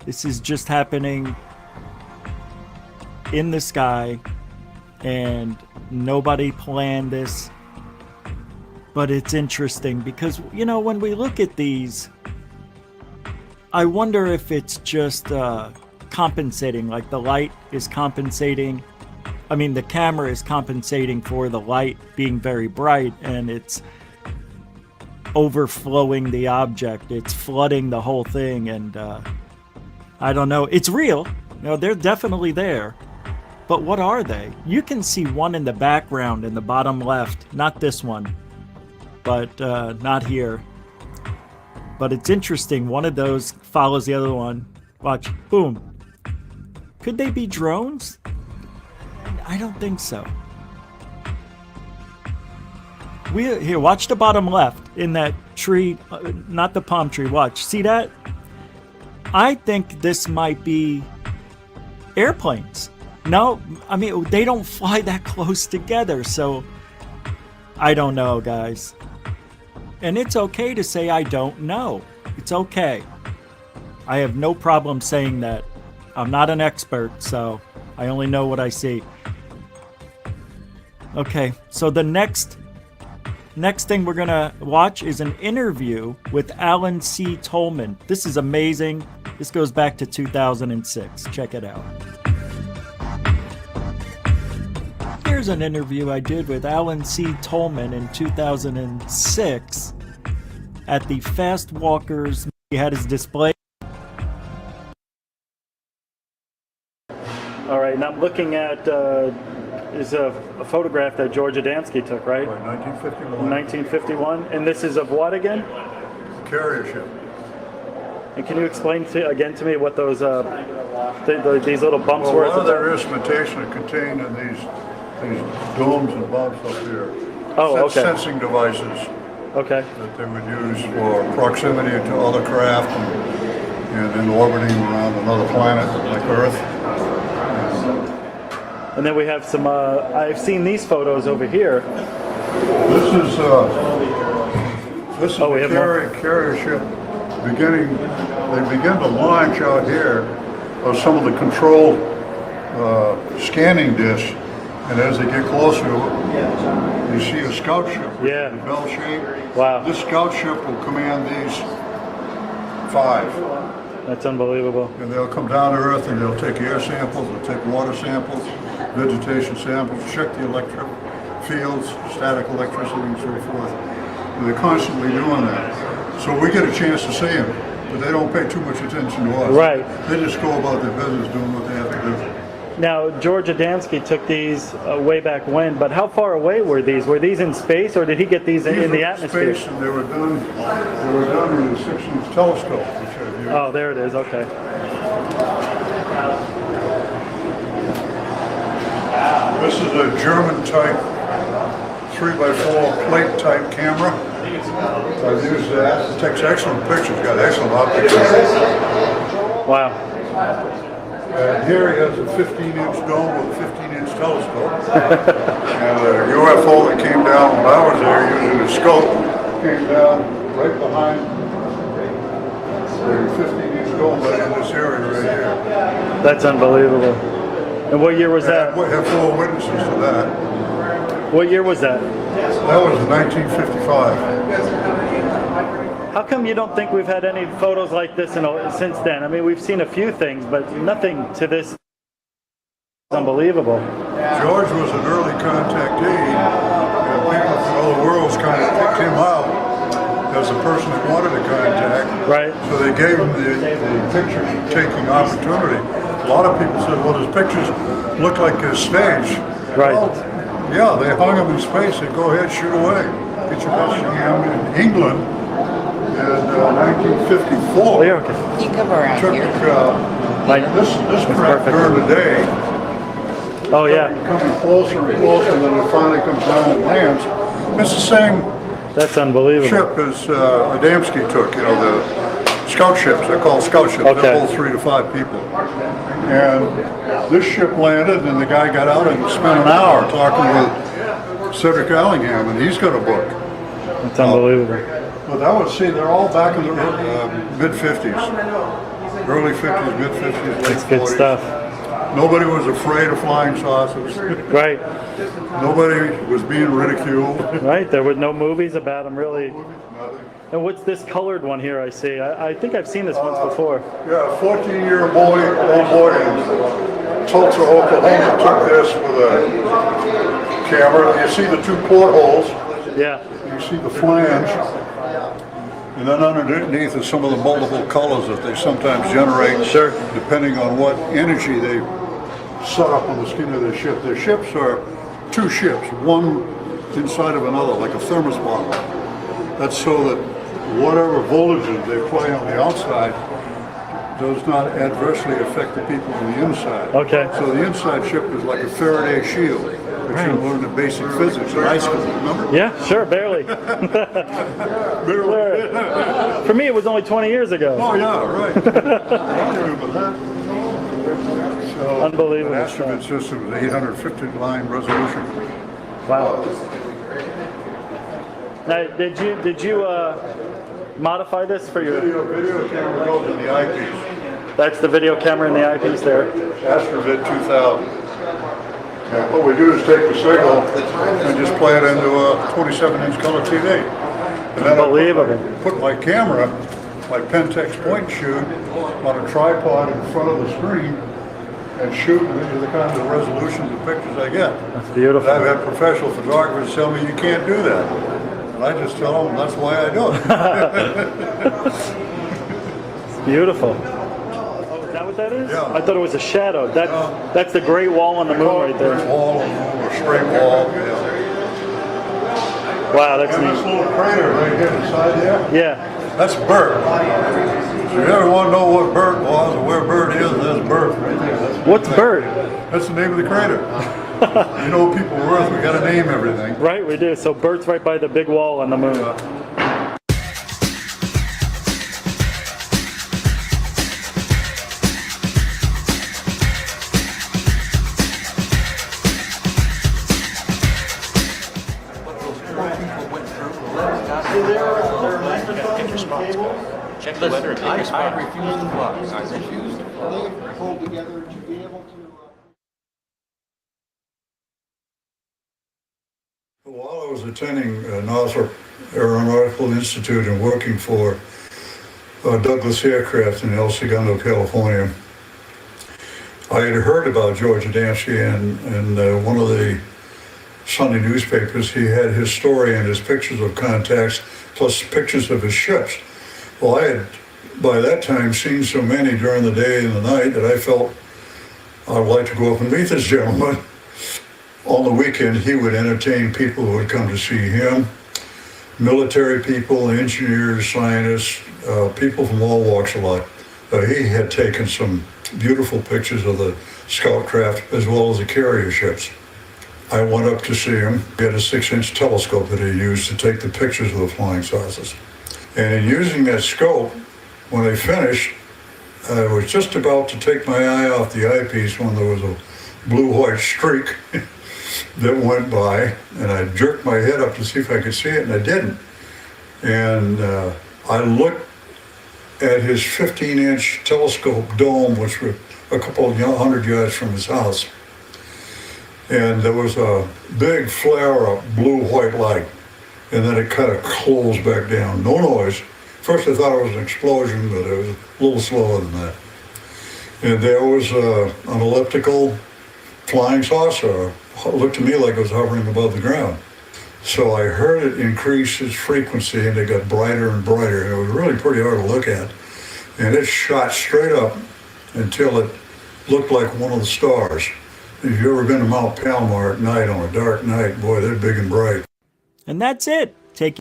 This is just happening in the sky, and nobody planned this. But it's interesting because, you know, when we look at these, I wonder if it's just compensating, like the light is compensating. I mean, the camera is compensating for the light being very bright, and it's overflowing the object. It's flooding the whole thing, and I don't know. It's real. You know, they're definitely there. But what are they? You can see one in the background in the bottom left. Not this one, but not here. But it's interesting. One of those follows the other one. Watch. Boom. Could they be drones? I don't think so. Here, watch the bottom left in that tree, not the palm tree. Watch. See that? I think this might be airplanes. No, I mean, they don't fly that close together, so I don't know, guys. And it's okay to say I don't know. It's okay. I have no problem saying that. I'm not an expert, so I only know what I see. Okay, so the next thing we're gonna watch is an interview with Alan C. Tolman. This is amazing. This goes back to 2006. Check it out. Here's an interview I did with Alan C. Tolman in 2006 at the Fast Walkers. He had his display. All right, now I'm looking at is a photograph that George Adamski took, right? 1951. 1951. And this is of what again? Carrier ship. And can you explain again to me what those these little bumps were? A lot of their instrumentation are contained in these domes and bumps up here. Oh, okay. Sensing devices. Okay. That they would use for proximity to other craft and then orbiting around another planet like Earth. And then we have some. I've seen these photos over here. This is a carrier ship. They begin to launch out here of some of the control scanning discs, and as they get closer, you see a scout ship. Yeah. The bell shape. Wow. This scout ship will command these 5. That's unbelievable. And they'll come down to Earth and they'll take air samples, they'll take water samples, vegetation samples, check the electric fields, static electricity, and so forth. And they're constantly doing that. So we get a chance to see them, but they don't pay too much attention to us. Right. They just go about their business doing what they have to do. Now, George Adamski took these way back when, but how far away were these? Were these in space, or did he get these in the atmosphere? Space, and they were done in a 6-inch telescope, which I've used. Oh, there it is. Okay. This is a German type 3x4 plate type camera. I've used that. It takes excellent pictures. Got excellent optics. Wow. And here he has a 15-inch dome with a 15-inch telescope. And a UFO that came down when I was there using a scope came down right behind the 15-inch dome right in this area right here. That's unbelievable. And what year was that? We have 4 witnesses to that. What year was that? That was 1955. How come you don't think we've had any photos like this since then? I mean, we've seen a few things, but nothing to this. It's unbelievable. George was an early contactee, and people from all the world's kind of picked him out as the person who wanted to contact. Right. So they gave him the picture-taking opportunity. A lot of people said, well, his pictures look like a stage. Right. Well, yeah, they hung him in space. They go ahead, shoot away. Get your best you can. In England in 1954. You come around took, here. This craft during the day. Oh yeah. Coming closer and closer, and then it finally comes down and lands. It's the same. That's unbelievable. Ship as Adamski took. You know, the scout ships. They're called scout ships. Okay. They hold 3 to 5 people. And this ship landed, and the guy got out and spent an hour talking with Cedric Allingham, and he's got a book. That's unbelievable. But I would say they're all back in the mid-50s. Early 50s, mid-50s, late 40s. That's good stuff. Nobody was afraid of flying saucers. Right. Nobody was being ridiculed. Right. There were no movies about them, really. And what's this colored one here I see? I think I've seen this once before. Yeah, a 14-year old boy in Tulsa, Oklahoma took this with a camera. You see the 2 portholes. Yeah. You see the flange. And then underneath is some of the multiple colors that they sometimes generate, sure, depending on what energy they set up on the skin of their ship. Their ships are two ships, one inside of another, like a thermos bottle. That's so that whatever voltages they play on the outside does not adversely affect the people on the inside. Okay. So the inside ship is like a Faraday shield, which you learned in basic physics in high school, remember? Yeah, sure, barely. Barely. For me, it was only 20 years ago. Oh yeah, right. I remember that. So, unbelievable. An Astrovid system is 850 line resolution. Wow. Now, did you modify this for your video camera goes in the eyepiece? That's the video camera in the eyepiece there. Astrovid 2000. And what we do is take the signal and just play it into a 27-inch color TV. And then Unbelievable. I put my camera, my Pentax point and shoot, on a tripod in front of the screen and shoot into the kind of resolutions of pictures I get. That's beautiful. And I've had professional photographers tell me you can't do that. And I just tell them that's why I do it. It's beautiful. Oh, is that what that is? Yeah. I thought it was a shadow. That's the Great Wall on the moon right there. Great Wall on the moon, or straight wall. Yeah. Wow, that's And this neat. little crater right here inside there, Yeah. that's Bert. So if you ever want to know what Bert was or where Bert is, there's Bert right there. What's Bert? That's the name of the crater. You know people are Earth, we got to name everything. Right, we do. So Bert's right by the big wall on the moon. Check the weather and pick your spot. I refuse to fly. I refuse to fly. Pulled together to be able to. While I was attending Northrop Aeronautical Institute and working for Douglas Aircraft in El Segundo, California, I had heard about George Adamski, and one of the Sunday newspapers, he had his story and his pictures of contacts, plus pictures of his ships. Well, I had, by that time, seen so many during the day and the night that I felt I'd like to go up and meet this gentleman. On the weekend, he would entertain people who would come to see him, military people, engineers, scientists, people from all walks of life. He had taken some beautiful pictures of the scout craft as well as the carrier ships. I went up to see him. He had a 6-inch telescope that he used to take the pictures of the flying saucers. And in using that scope, when I finished, I was just about to take my eye off the eyepiece when there was a blue-white streak that went by, and I jerked my head up to see if I could see it, and I didn't. And I looked at his 15-inch telescope dome, which was a couple of 100 yards from his house. And there was a big flare-up blue-white light, and then it kind of closed back down. No noise. First I thought it was an explosion, but it was a little slower than that. And there was an elliptical flying saucer. It looked to me like it was hovering above the ground. So I heard it increase its frequency, and it got brighter and brighter. And it was really pretty hard to look at. And it shot straight up until it looked like one of the stars. If you've ever been to Mount Palomar at night on a dark night, boy, they're big and bright. And that's it. Take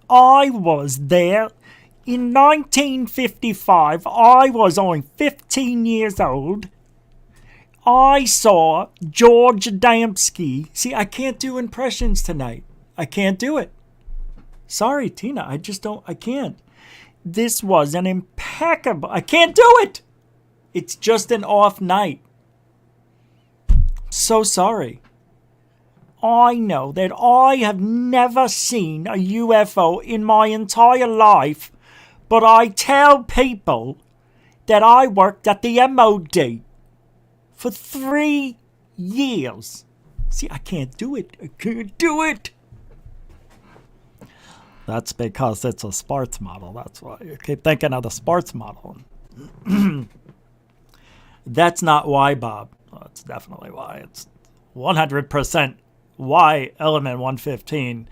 I was there in 1955. I was only 15 years old. I saw George Adamski. See, I can't do impressions tonight. I can't do it. Sorry, Tina. I can't. This was an impeccable. I can't do it. It's just an off night. So sorry. I know that I have never seen a UFO in my entire life, but I tell people that I worked at the MOD for 3 years. See, I can't do it. I can't do it. That's because it's a sports model. That's why you keep thinking of the sports model. That's not why, Bob. Well, that's definitely why. It's 100% why element 115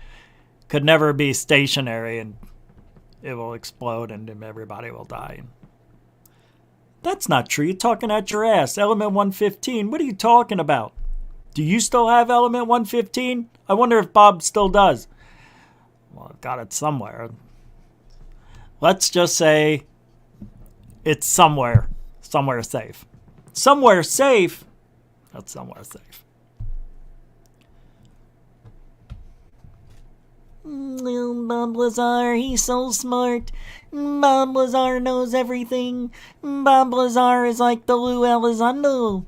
could never be stationary and it will explode and everybody will die. That's not true. You're talking at your ass. Element 115. What are you talking about? Do you still have Element 115? I wonder if Bob still does. Well, I've got it somewhere. Let's just say it's somewhere. Somewhere safe. Somewhere safe? That's somewhere safe. Bob Lazar, he's so smart. Bob Lazar knows everything. Bob Lazar is like the Lue Elizondo.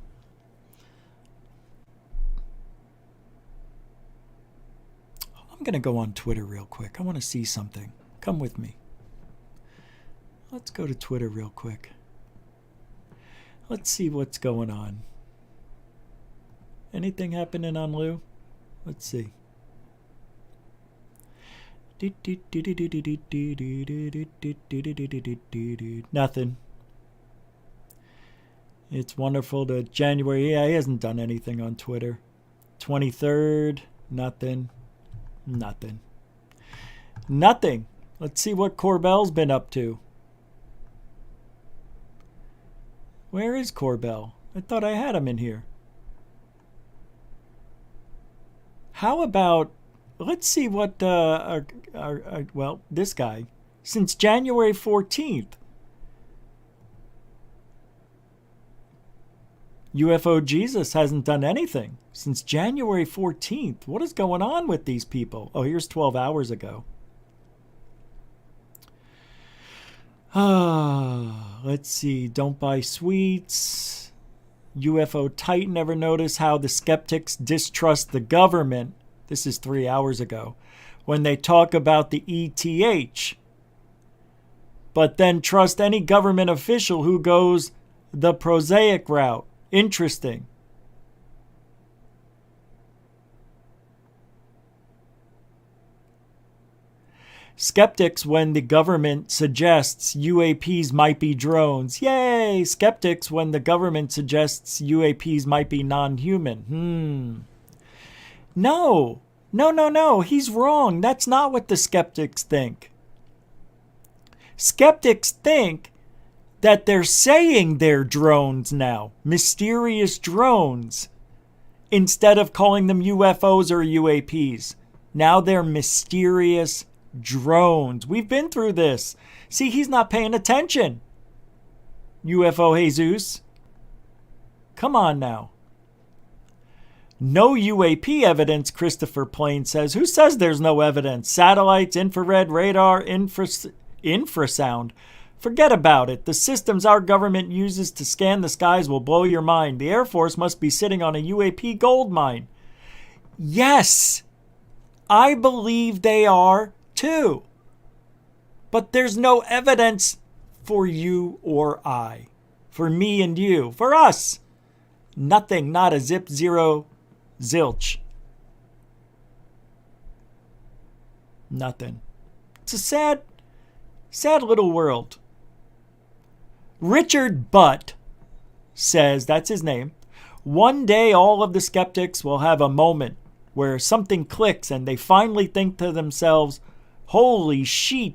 I'm going to go on Twitter real quick. I want to see something. Come with me. Let's go to Twitter real quick. Let's see what's going on. Anything happening on Lue? Let's see. Nothing. It's wonderful to January. Yeah, he hasn't done anything on Twitter. 23rd. Nothing. Nothing. Nothing. Let's see what Corbell's been up to. Where is Corbell? I thought I had him in here. How about, let's see what, well, this guy, since January 14th. UFO Jesus hasn't done anything since January 14th. What is going on with these people? Oh, here's 12 hours ago. Let's see. Don't buy sweets. UFO Titan. Ever notice how the skeptics distrust the government? This is 3 hours ago. When they talk about the ETH. But then trust any government official who goes the prosaic route. Interesting. Skeptics when the government suggests UAPs might be drones. Yay! Skeptics when the government suggests UAPs might be non-human. No. No. He's wrong. That's not what the skeptics think. Skeptics think that they're saying they're drones now. Mysterious drones. Instead of calling them UFOs or UAPs. Now they're mysterious drones. We've been through this. See, he's not paying attention. UFO Jesus. Come on now. No UAP evidence, Christopher Plain says. Who says there's no evidence? Satellites, infrared, radar, infrasound. Forget about it. The systems our government uses to scan the skies will blow your mind. The Air Force must be sitting on a UAP gold mine. Yes, I believe they are too. But there's no evidence for you or I. For me and you. For us. Nothing. Not a zip, zero, zilch. Nothing. It's a sad little world. Richard Butt says, that's his name, one day all of the skeptics will have a moment where something clicks and they finally think to themselves, holy shit,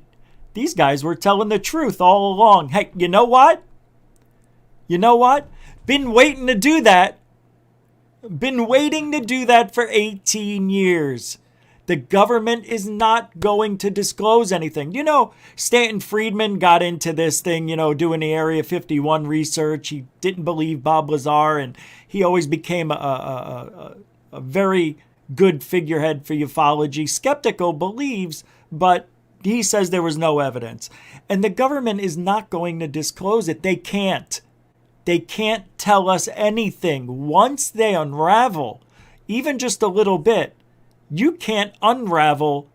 these guys were telling the truth all along. Hey, you know what? Been waiting to do that. Been waiting to do that for 18 years. The government is not going to disclose anything. Stanton Friedman got into this thing, doing the Area 51 research. He didn't believe Bob Lazar, and he always became a very good figurehead for ufology. Skeptical, believes, but he says there was no evidence. And the government is not going to disclose it. They can't. They can't tell us anything. Once they unravel, even just a little bit, you can't unravel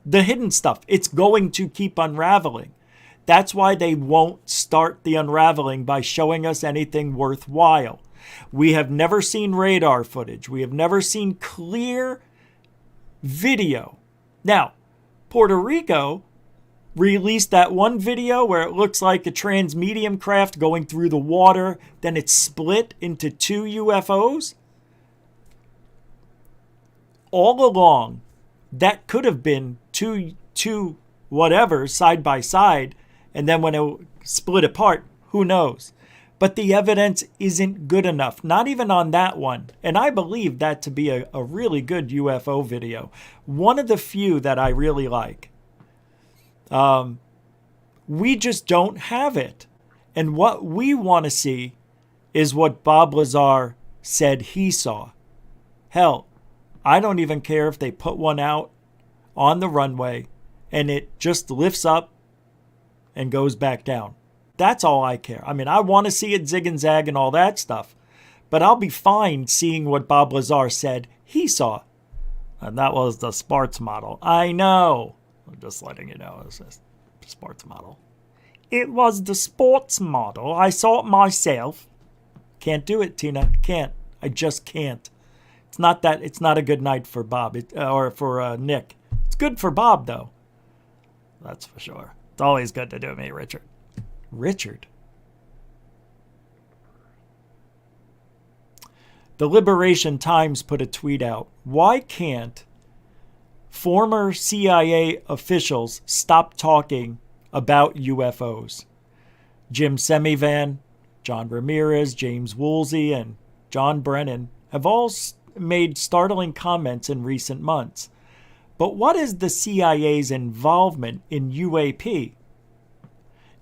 the hidden stuff. It's going to keep unraveling. That's why they won't start the unraveling by showing us anything worthwhile. We have never seen radar footage. We have never seen clear video. Now, Puerto Rico released that one video where it looks like a transmedium craft going through the water. Then it's split into two UFOs. All along, that could have been two whatever side by side. And then when it split apart, Who knows? But the evidence isn't good enough, not even on that one. And I believe that to be a really good UFO video. One of the few that I really like. We just don't have it. And what we want to see is what Bob Lazar said he saw. Hell, I don't even care if they put one out on the runway and it just lifts up and goes back down. That's all I care. I mean, I want to see it zig and zag and all that stuff, but I'll be fine seeing what Bob Lazar said he saw. And that was the sports model. I know. I'm just letting you know. It's just a sports model. It was the sports model. I saw it myself. Can't do it, Tina. Can't. I just can't. It's not a good night for Bob or for Nick. It's good for Bob, though. That's for sure. It's always good to do me, Richard. Richard? The Liberation Times put a tweet out. Why can't former CIA officials stop talking about UFOs? Jim Semivan, John Ramirez, James Woolsey, and John Brennan have all made startling comments in recent months. But what is the CIA's involvement in UAP?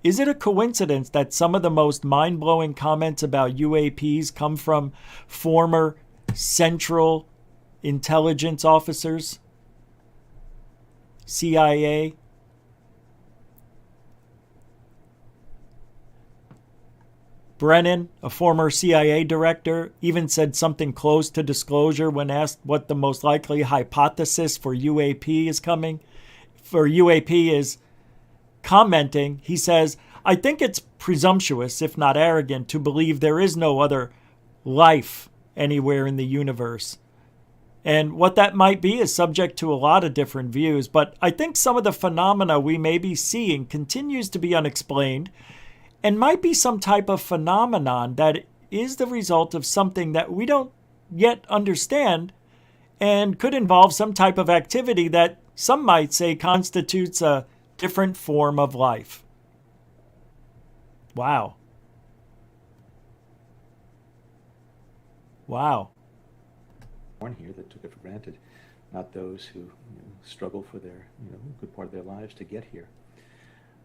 Is it a coincidence that some of the most mind-blowing comments about UAPs come from former Central Intelligence officers? CIA? Brennan, a former CIA director, even said something close to disclosure when asked what the most likely hypothesis for UAP is commenting. He says, I think it's presumptuous, if not arrogant, to believe there is no other life anywhere in the universe. And what that might be is subject to a lot of different views, but I think some of the phenomena we may be seeing continues to be unexplained and might be some type of phenomenon that is the result of something that we don't yet understand and could involve some type of activity that some might say constitutes a different form of life. Wow. Wow. Born here that took it for granted, not those who struggle for their good part of their lives to get here.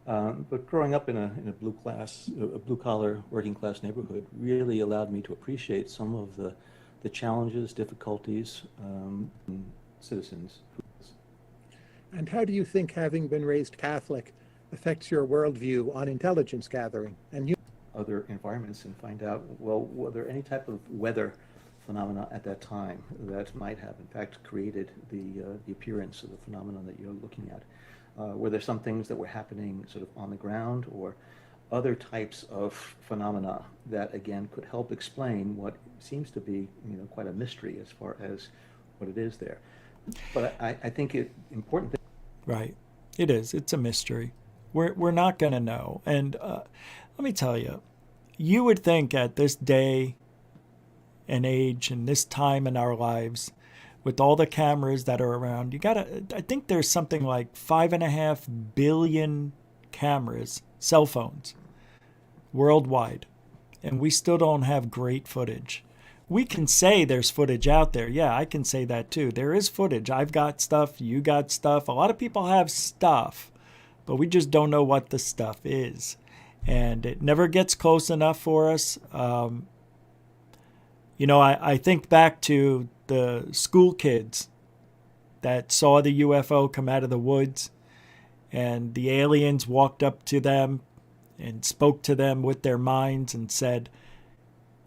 But growing up in a blue collar working class neighborhood really allowed me to appreciate some of the challenges, difficulties citizens. And how do you think having been raised Catholic affects your worldview on intelligence gathering and other environments, and find out, well, were there any type of weather phenomena at that time that might have in fact created the appearance of the phenomenon that you're looking at? Were there some things that were happening sort of on the ground, or other types of phenomena that again could help explain what seems to be quite a mystery as far as what it is there? But I think it important. Right, it is. It's a mystery. We're not going to know. And let me tell you, you would think at this day and age and this time in our lives, with all the cameras that are around, I think there's something like 5.5 billion cameras, cell phones, worldwide. And we still don't have great footage. We can say there's footage out there. Yeah, I can say that too. There is footage. I've got stuff. You got stuff. A lot of people have stuff, but we just don't know what the stuff is. And it never gets close enough for us. I think back to the school kids that saw the UFO come out of the woods, and the aliens walked up to them and spoke to them with their minds and said,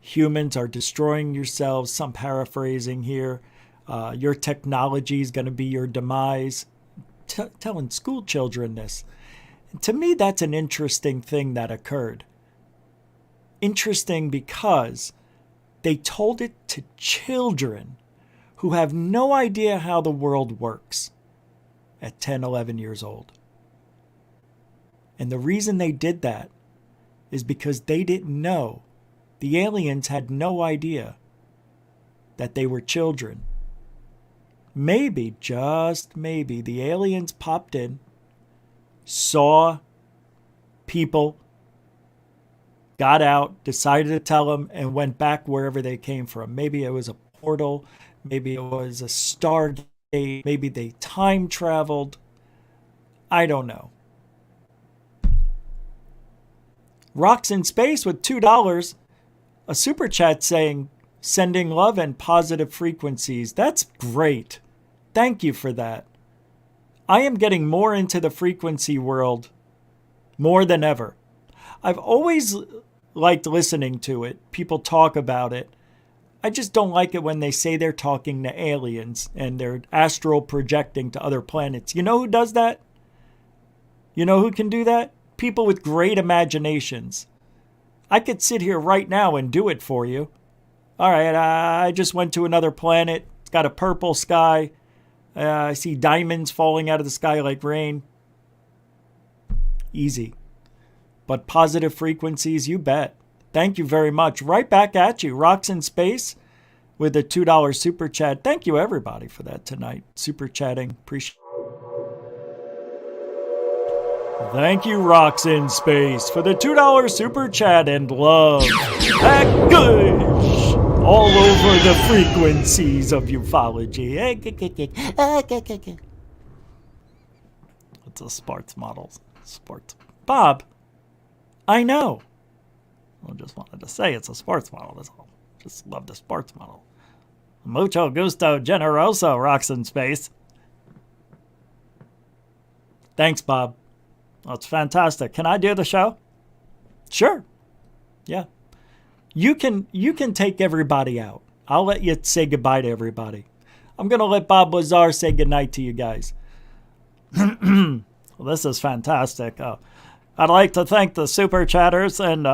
humans are destroying yourselves. Some paraphrasing here. Your technology is going to be your demise. Telling school children this. And to me, that's an interesting thing that occurred. Interesting because they told it to children who have no idea how the world works at 10, 11 years old. And the reason they did that is because they didn't know. The aliens had no idea that they were children. Maybe, just maybe, the aliens popped in, saw people got out, decided to tell them, and went back wherever they came from. Maybe it was a portal. Maybe it was a stargate. Maybe they time traveled. I don't know. Rocks in Space with $2. A super chat saying, sending love and positive frequencies. That's great. Thank you for that. I am getting more into the frequency world more than ever. I've always liked listening to it. People talk about it. I just don't like it when they say they're talking to aliens and they're astral projecting to other planets. You know who does that? You know who can do that? People with great imaginations. I could sit here right now and do it for you. All right, I just went to another planet. It's got a purple sky. I see diamonds falling out of the sky like rain. Easy. But positive frequencies, you bet. Thank you very much. Right back at you. Rocks in Space with a $2 super chat. Thank you, everybody, for that tonight. Super chatting. Appreciate it. Thank you, Rocks in Space, for the $2 super chat and love. Heck good. All over the frequencies of ufology. It's a sports model. Sports. Bob, I know. I just wanted to say it's a sports model. That's all. Just love the sports model. Mucho gusto generoso, Rocks in Space. Thanks, Bob. That's fantastic. Can I do the show? Sure. Yeah. You can take everybody out. I'll let you say goodbye to everybody. I'm going to let Bob Lazar say goodnight to you guys. Well, this is fantastic. I'd like to thank the super chatters and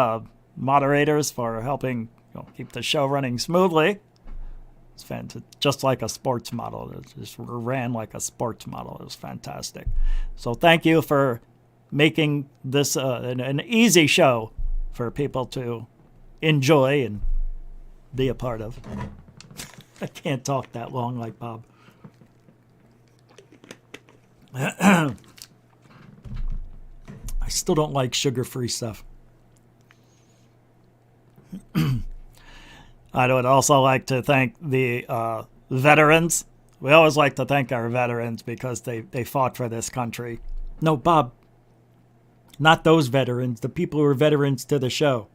moderators for helping keep the show running smoothly. It's fantastic. Just like a sports model. It just ran like a sports model. It was fantastic. So thank you for making this an easy show for people to enjoy and be a part of. I can't talk that long like Bob. I still don't like sugar-free stuff. I would also like to thank the veterans. We always like to thank our veterans because they fought for this country. No, Bob. Not those veterans. The people who are veterans to the show.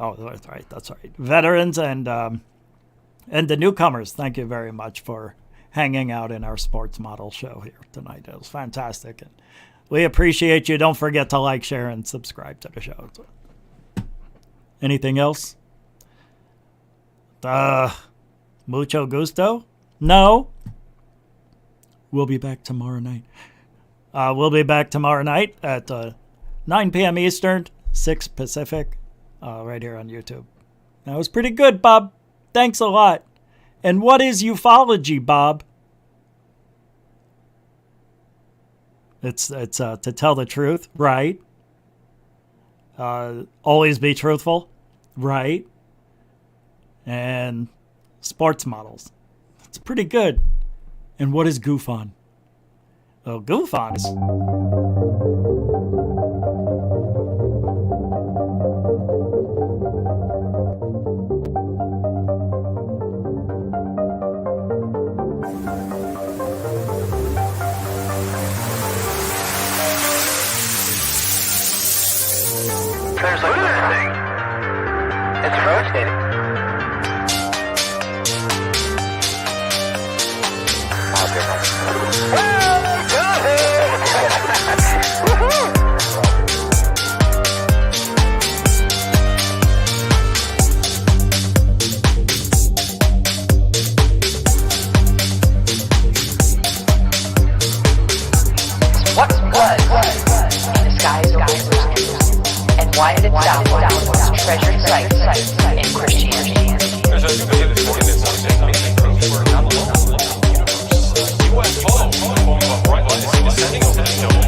Oh, that's right. That's right. Veterans and the newcomers. Thank you very much for hanging out in our sports model show here tonight. It was fantastic. And we appreciate you. Don't forget to like, share, and subscribe to the show. Anything else? Mucho gusto? No. We'll be back tomorrow night. We'll be back tomorrow night at 9 p.m. Eastern, 6 Pacific, right here on YouTube. That was pretty good, Bob. Thanks a lot. And what is ufology, Bob? It's to tell the truth, right? Always be truthful, right? And sports models. It's pretty good. And what is GUFON? Well, GUFON is... There's a good thing. It's rotating. What was in the skies over Jerusalem, and why did it downward treasured sites in Christianity? UFO, bright lights descending over the